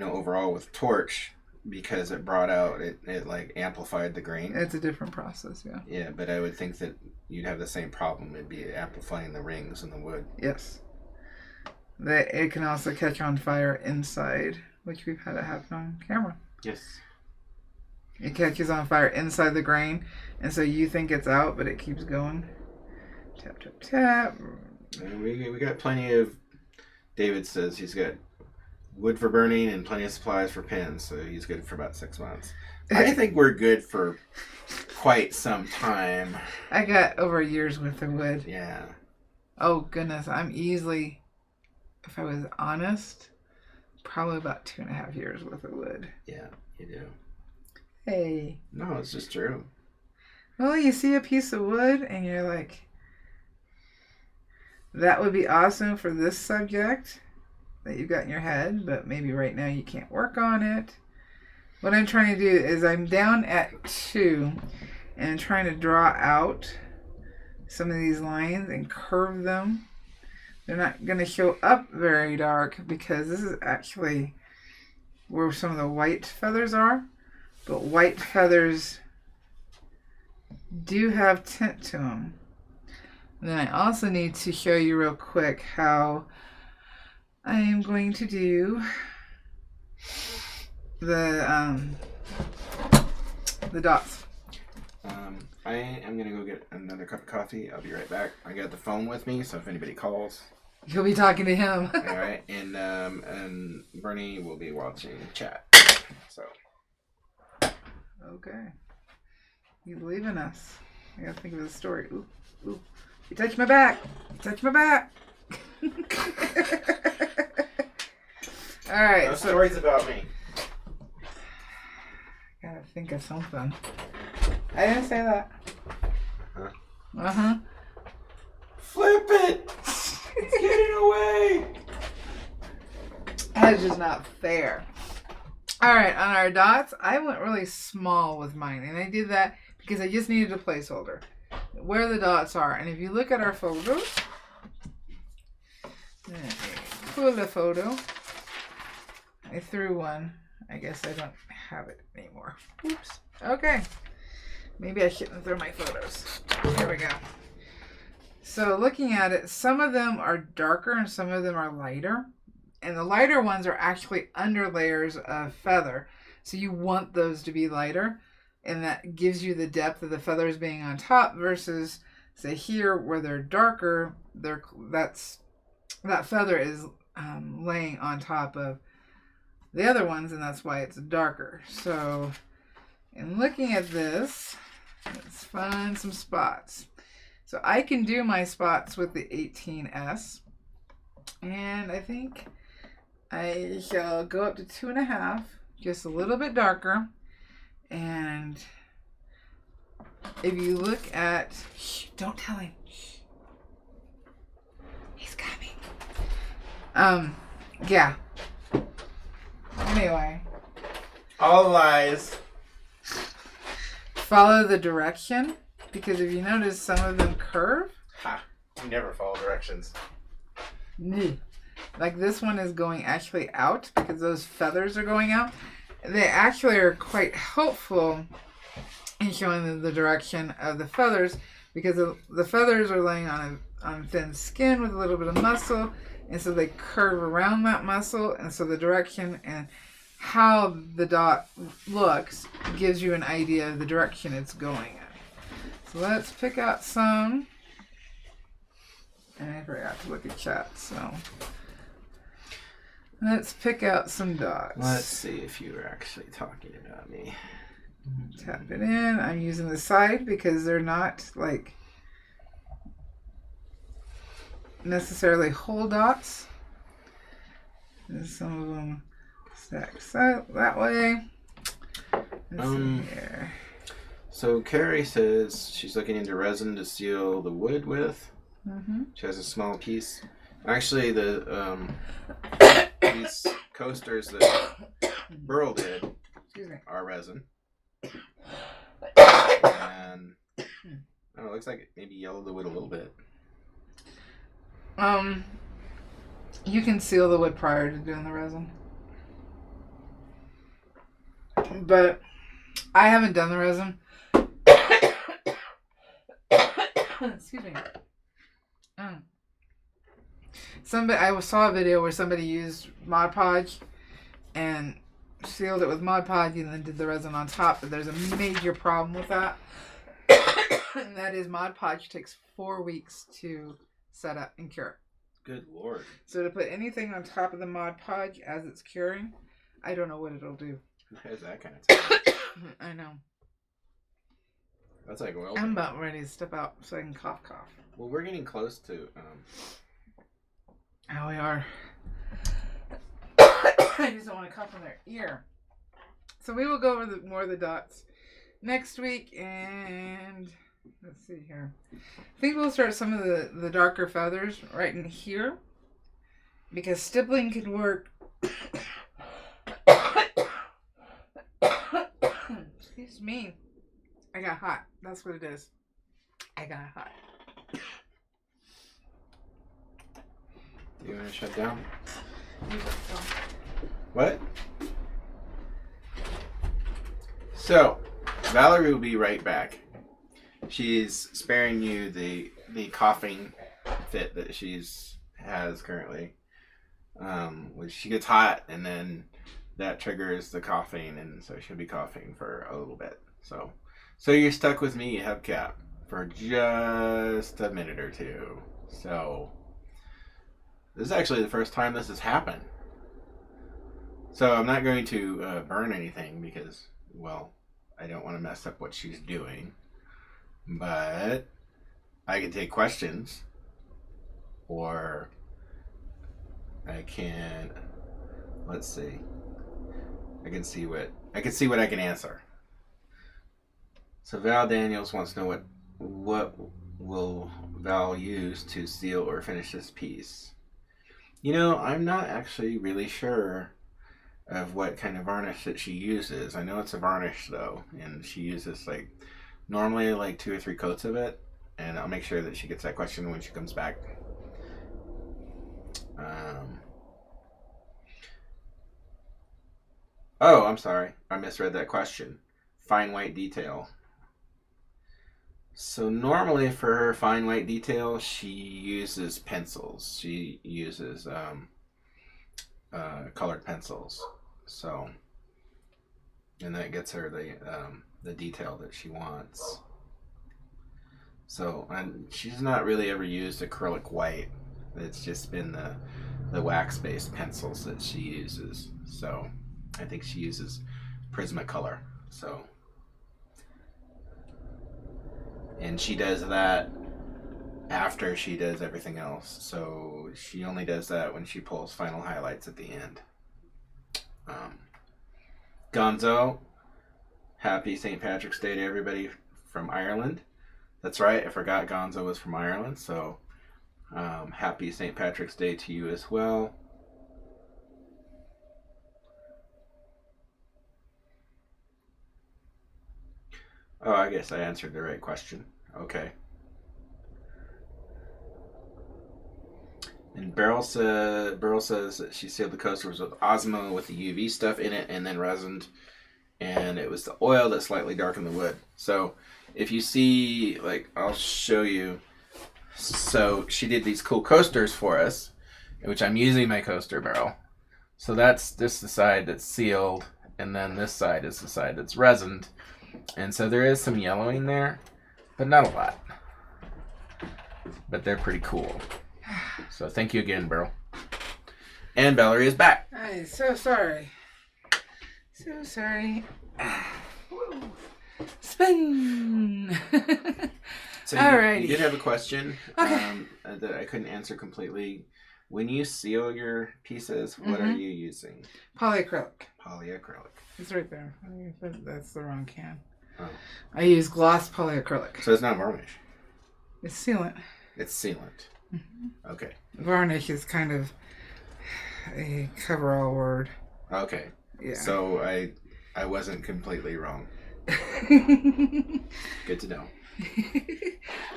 Speaker 2: overall with torch because it brought out it like amplified the grain.
Speaker 1: It's a different process, yeah.
Speaker 2: Yeah, but I would think that you'd have the same problem. It'd be amplifying the rings in the wood.
Speaker 1: Yes. It can also catch on fire inside, which we've had it happen on camera.
Speaker 2: Yes.
Speaker 1: It catches on fire inside the grain, and so you think it's out, but it keeps going. Tap, tap, tap.
Speaker 2: And we got plenty of... David says he's got wood for burning and plenty of supplies for pins, so he's good for about 6 months. I think we're good for quite some time.
Speaker 1: I got over a year's worth of wood.
Speaker 2: Yeah.
Speaker 1: Oh, goodness. I'm easily, if I was honest, probably about 2.5 years worth of wood.
Speaker 2: Yeah, you do.
Speaker 1: Hey.
Speaker 2: No, it's just true.
Speaker 1: Well, you see a piece of wood and you're like, that would be awesome for this subject that you've got in your head, but maybe right now you can't work on it. What I'm trying to do is I'm down at 2 and trying to draw out some of these lines and curve them. They're not going to show up very dark because this is actually where some of the white feathers are. But white feathers do have tint to them. And then I also need to show you real quick how I am going to do the dots.
Speaker 2: I am going to go get another cup of coffee. I'll be right back. I got the phone with me, so if anybody calls...
Speaker 1: You'll be talking to him.
Speaker 2: All right, and Bernie will be watching chat. So...
Speaker 1: Okay. You believe in us. I gotta think of the story. Ooh, ooh. You touched my back. You touched my back. Alright.
Speaker 2: No stories about me.
Speaker 1: Gotta think of something. I didn't say that.
Speaker 2: Huh?
Speaker 1: Uh-huh.
Speaker 2: Flip it! It's getting away!
Speaker 1: That is just not fair. Alright, on our dots, I went really small with mine. And I did that because I just needed a placeholder. Where the dots are. And if you look at our photos, let me pull the photo. I threw one. I guess I don't have it anymore. Oops. Okay. Maybe I shouldn't throw my photos. Here we go. So looking at it, some of them are darker and some of them are lighter. And the lighter ones are actually under layers of feather. So you want those to be lighter. And that gives you the depth of the feathers being on top versus, say, here where they're darker, that feather is laying on top of the other ones, and that's why it's darker. So in looking at this, let's find some spots. So I can do my spots with the 18S. And I think I shall go up to 2.5, just a little bit darker. And if you look at, shh, don't tell him. Shh. He's coming. Yeah. Anyway.
Speaker 2: All lies.
Speaker 1: Follow the direction, because if you notice, some of them curve.
Speaker 2: Ha! You never follow directions.
Speaker 1: Like this one is going actually out because those feathers are going out. They actually are quite helpful in showing the direction of the feathers because the feathers are laying on thin skin with a little bit of muscle, and so they curve around that muscle, and so the direction and how the dot looks gives you an idea of the direction it's going in. So let's pick out some. And I forgot to look at chat, so let's pick out some dots.
Speaker 2: Let's see if you were actually talking about me.
Speaker 1: Tap it in. I'm using the side because they're not like necessarily whole dots. And some of them stack that way. Let's see here.
Speaker 2: So Carrie says she's looking into resin to seal the wood with.
Speaker 1: Mm-hmm.
Speaker 2: She has a small piece. Actually, these coasters that Burl did,
Speaker 1: Excuse me.
Speaker 2: our resin. And I don't know, it looks like it maybe yellowed the wood a little bit.
Speaker 1: You can seal the wood prior to doing the resin. But I haven't done the resin. Excuse me. I saw a video where somebody used Mod Podge and sealed it with Mod Podge and then did the resin on top. But there's a major problem with that. And that is Mod Podge takes 4 weeks to set up and cure.
Speaker 2: Good Lord.
Speaker 1: So to put anything on top of the Mod Podge as it's curing, I don't know what it'll do.
Speaker 2: Who has that kind of time?
Speaker 1: I know.
Speaker 2: That's like oil.
Speaker 1: I'm about ready to step out so I can cough.
Speaker 2: Well, we're getting close to.
Speaker 1: Oh, we are. I just don't want to cough in their ear. So we will go over more of the dots next week, and let's see here. I think we'll start some of the darker feathers right in here, because stippling could work. Excuse me. I got hot. That's what it is. I got hot.
Speaker 2: You want to shut down?
Speaker 1: You got some.
Speaker 2: What? So, Valarie will be right back. She's sparing you the coughing fit that has currently. When she gets hot, and then that triggers the coughing, and so she'll be coughing for a little bit. So you're stuck with me, Hubcap, for just a minute or two. So this is actually the first time this has happened. So I'm not going to burn anything because, well, I don't want to mess up what she's doing. But I can take questions, or I can, let's see. I can see what I can answer. So Val Daniels wants to know what will Val use to seal or finish this piece. You know, I'm not actually really sure of what kind of varnish that she uses. I know it's a varnish though, and she uses normally 2 or 3 coats of it, and I'll make sure that she gets that question when she comes back. Oh, I'm sorry. I misread that question. Fine white detail. So normally for her fine white detail, she uses pencils. She uses colored pencils. So, and that gets her the detail that she wants. So, and she's not really ever used acrylic white. It's just been the wax-based pencils that she uses. So, I think she uses Prismacolor. So, and she does that after she does everything else. So she only does that when she pulls final highlights at the end. Gonzo, happy St. Patrick's Day to everybody from Ireland. That's right, I forgot Gonzo was from Ireland. So happy St. Patrick's Day to you as well. Oh, I guess I answered the right question. Okay. And Beryl says that she sealed the coasters with Osmo with the UV stuff in it and then resined. And it was the oil that slightly darkened the wood. So if you see, I'll show you. So she did these cool coasters for us, which I'm using my coaster barrel. So that's just the side that's sealed, and then this side is the side that's resined. And so there is some yellowing there, but not a lot. But they're pretty cool. So thank you again, Beryl. And Valarie is back.
Speaker 1: I'm so sorry. So sorry. Spin.
Speaker 2: So
Speaker 1: Alrighty.
Speaker 2: you did have a question
Speaker 1: Okay.
Speaker 2: that I couldn't answer completely. When you seal your pieces, what are you using?
Speaker 1: Polyacrylic.
Speaker 2: Polyacrylic.
Speaker 1: It's right there. That's the wrong can.
Speaker 2: Oh.
Speaker 1: I use gloss polyacrylic.
Speaker 2: So it's not varnish.
Speaker 1: It's sealant.
Speaker 2: It's sealant.
Speaker 1: Mm-hmm.
Speaker 2: Okay.
Speaker 1: Varnish is kind of a cover-all word.
Speaker 2: Okay.
Speaker 1: Yeah.
Speaker 2: So I wasn't completely wrong. Good to know.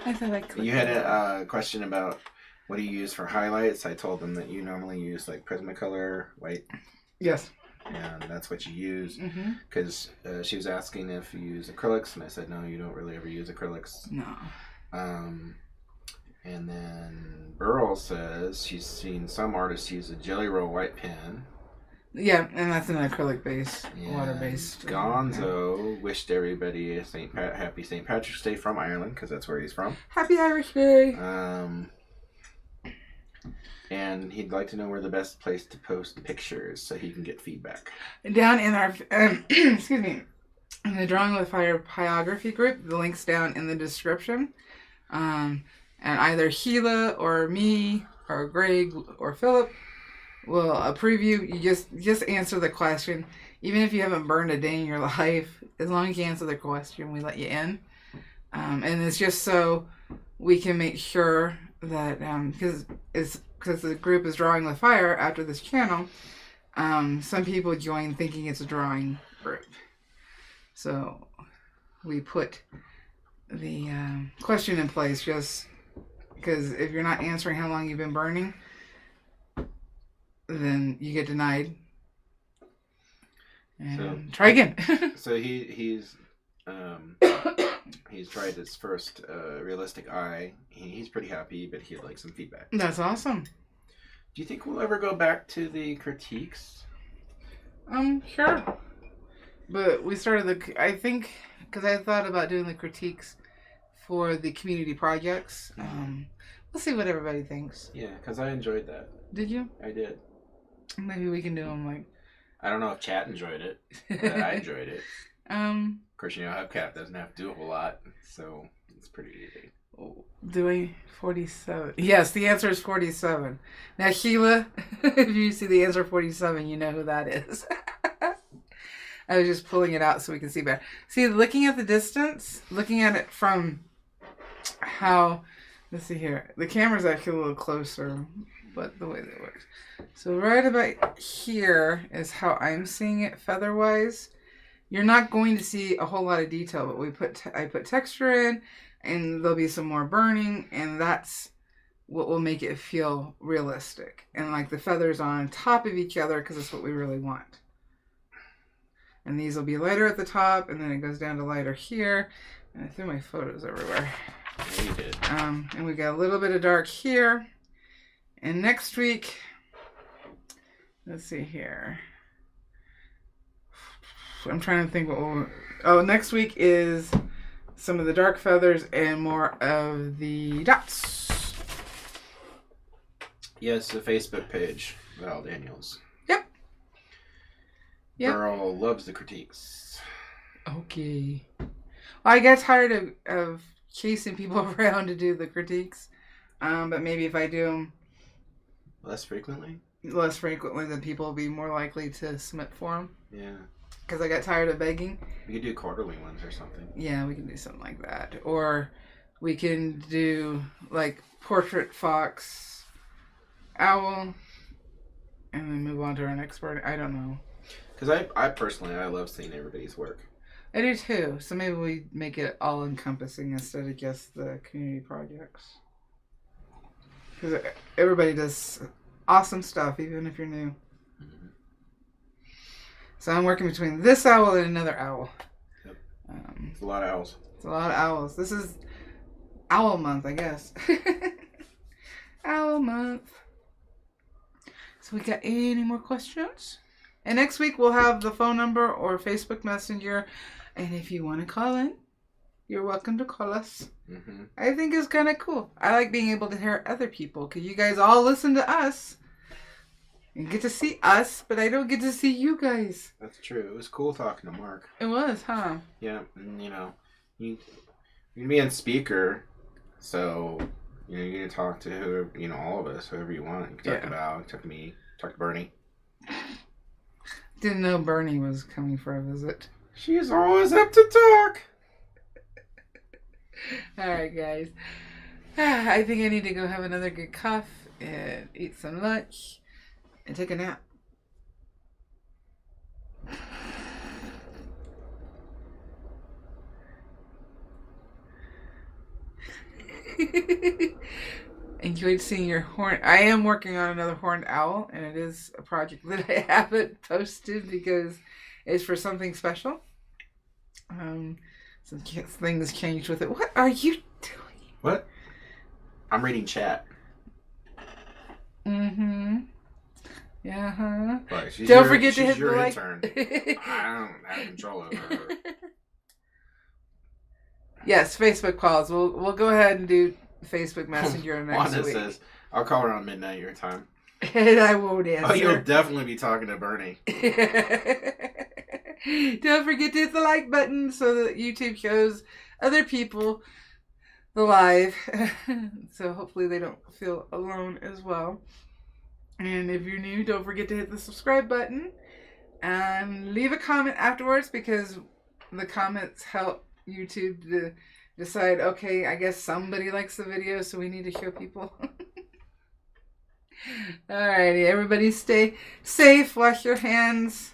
Speaker 1: I thought I clicked.
Speaker 2: You had a question about what do you use for highlights. I told them that you normally use like Prismacolor white.
Speaker 1: Yes.
Speaker 2: And that's what you use. Because she was asking if you use acrylics, and I said, no, you don't really ever use acrylics.
Speaker 1: No.
Speaker 2: And then Burl says she's seen some artists use a Jelly Roll white pen.
Speaker 1: Yeah, and that's an acrylic base, water-based.
Speaker 2: Gonzo wished everybody a happy St. Patrick's Day from Ireland, because that's where he's from.
Speaker 1: Happy Irish Day!
Speaker 2: And he'd like to know where the best place to post pictures so he can get feedback.
Speaker 1: Down in our, excuse me, in the Drawing with Fire Pyrography group, the link's down in the description. And either Gila or me or Greg or Philip will preview. You just answer the question. Even if you haven't burned a day in your life, as long as you answer the question, we let you in. And it's just so we can make sure that, because the group is Drawing with Fire after this channel, some people join thinking it's a drawing group. So we put the question in place just because if you're not answering how long you've been burning, then you get denied. And
Speaker 2: so,
Speaker 1: try again.
Speaker 2: So he's tried his first realistic eye. He's pretty happy, but he'd like some feedback.
Speaker 1: That's awesome.
Speaker 2: Do you think we'll ever go back to the critiques?
Speaker 1: Sure. But we started I think, because I thought about doing the critiques for the community projects. We'll see what everybody thinks.
Speaker 2: Yeah, because I enjoyed that.
Speaker 1: Did you?
Speaker 2: I did.
Speaker 1: Maybe we can do them like...
Speaker 2: I don't know if chat enjoyed it, but I enjoyed it. Of course, Hubcap doesn't have to do a whole lot, so it's pretty easy.
Speaker 1: Doing 47. Yes, the answer is 47. Now, Sheila, if you see the answer 47, you know who that is. I was just pulling it out so we can see better. See, looking at the distance, looking at it from how, let's see here. The camera's actually a little closer, but the way that it works. So right about here is how I'm seeing it feather-wise. You're not going to see a whole lot of detail, but I put texture in, and there'll be some more burning, and that's what will make it feel realistic. And like the feathers on top of each other, because that's what we really want. And these will be lighter at the top, and then it goes down to lighter here. And I threw my photos everywhere.
Speaker 2: Yeah, you did.
Speaker 1: And we got a little bit of dark here. And next week, let's see here. I'm trying to think what next week is some of the dark feathers and more of the dots.
Speaker 2: Yes, the Facebook page, Val Daniels.
Speaker 1: Yep.
Speaker 2: Earl loves the critiques.
Speaker 1: Okay. Well, I get tired of chasing people around to do the critiques. But maybe if I do them
Speaker 2: less frequently,
Speaker 1: then people will be more likely to submit for them.
Speaker 2: Yeah.
Speaker 1: Because I got tired of begging.
Speaker 2: We could do quarterly ones or something.
Speaker 1: Yeah, we can do something like that. Or we can do like portrait fox, owl, and then move on to our next word. I don't know.
Speaker 2: Because I personally love seeing everybody's work.
Speaker 1: I do too. So maybe we make it all encompassing instead of just the community projects. Because everybody does awesome stuff, even if you're new. Mm-hmm. So I'm working between this owl and another owl.
Speaker 2: Yep. It's a lot of owls.
Speaker 1: It's a lot of owls. This is owl month, I guess. Owl month. So we got any more questions? And next week we'll have the phone number or Facebook Messenger. And if you want to call in, you're welcome to call us. Mm-hmm. I think it's kind of cool. I like being able to hear other people because you guys all listen to us and get to see us, but I don't get to see you guys.
Speaker 2: That's true. It was cool talking to Mark.
Speaker 1: It was, huh?
Speaker 2: Yeah, and you can be on speaker, so you're gonna talk to whoever, all of us, whoever you want. You can talk to Val, talk to me, talk to Bernie.
Speaker 1: Didn't know Bernie was coming for a visit.
Speaker 2: She's always up to talk.
Speaker 1: Alright, guys. I think I need to go have another good cuff and eat some lunch and take a nap. Enjoyed seeing your horn. I am working on another horned owl, and it is a project that I haven't posted because it's for something special. Some things changed with it. What are you doing?
Speaker 2: What? I'm reading chat.
Speaker 1: Mm-hmm. Yeah, huh?
Speaker 2: Look,
Speaker 1: Don't forget to hit the
Speaker 2: your
Speaker 1: like.
Speaker 2: intern. I don't have control over her.
Speaker 1: Yes, Facebook calls. We'll go ahead and do Facebook Messenger next
Speaker 2: Wanda
Speaker 1: week.
Speaker 2: says, I'll call around midnight your time.
Speaker 1: And I won't answer.
Speaker 2: Oh, you'll definitely be talking to Bernie.
Speaker 1: Don't forget to hit the like button so that YouTube shows other people the live. So hopefully they don't feel alone as well. And if you're new, don't forget to hit the subscribe button. And leave a comment afterwards because the comments help YouTube to decide, okay, I guess somebody likes the video, so we need to show people. Alrighty, everybody stay safe, wash your hands,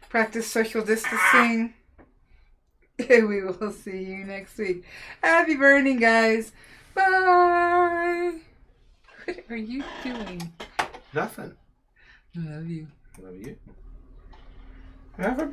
Speaker 1: practice social distancing. We will see you next week. Happy burning, guys. Bye. What are you doing?
Speaker 2: Nothing.
Speaker 1: Love you.
Speaker 2: Love you. Have a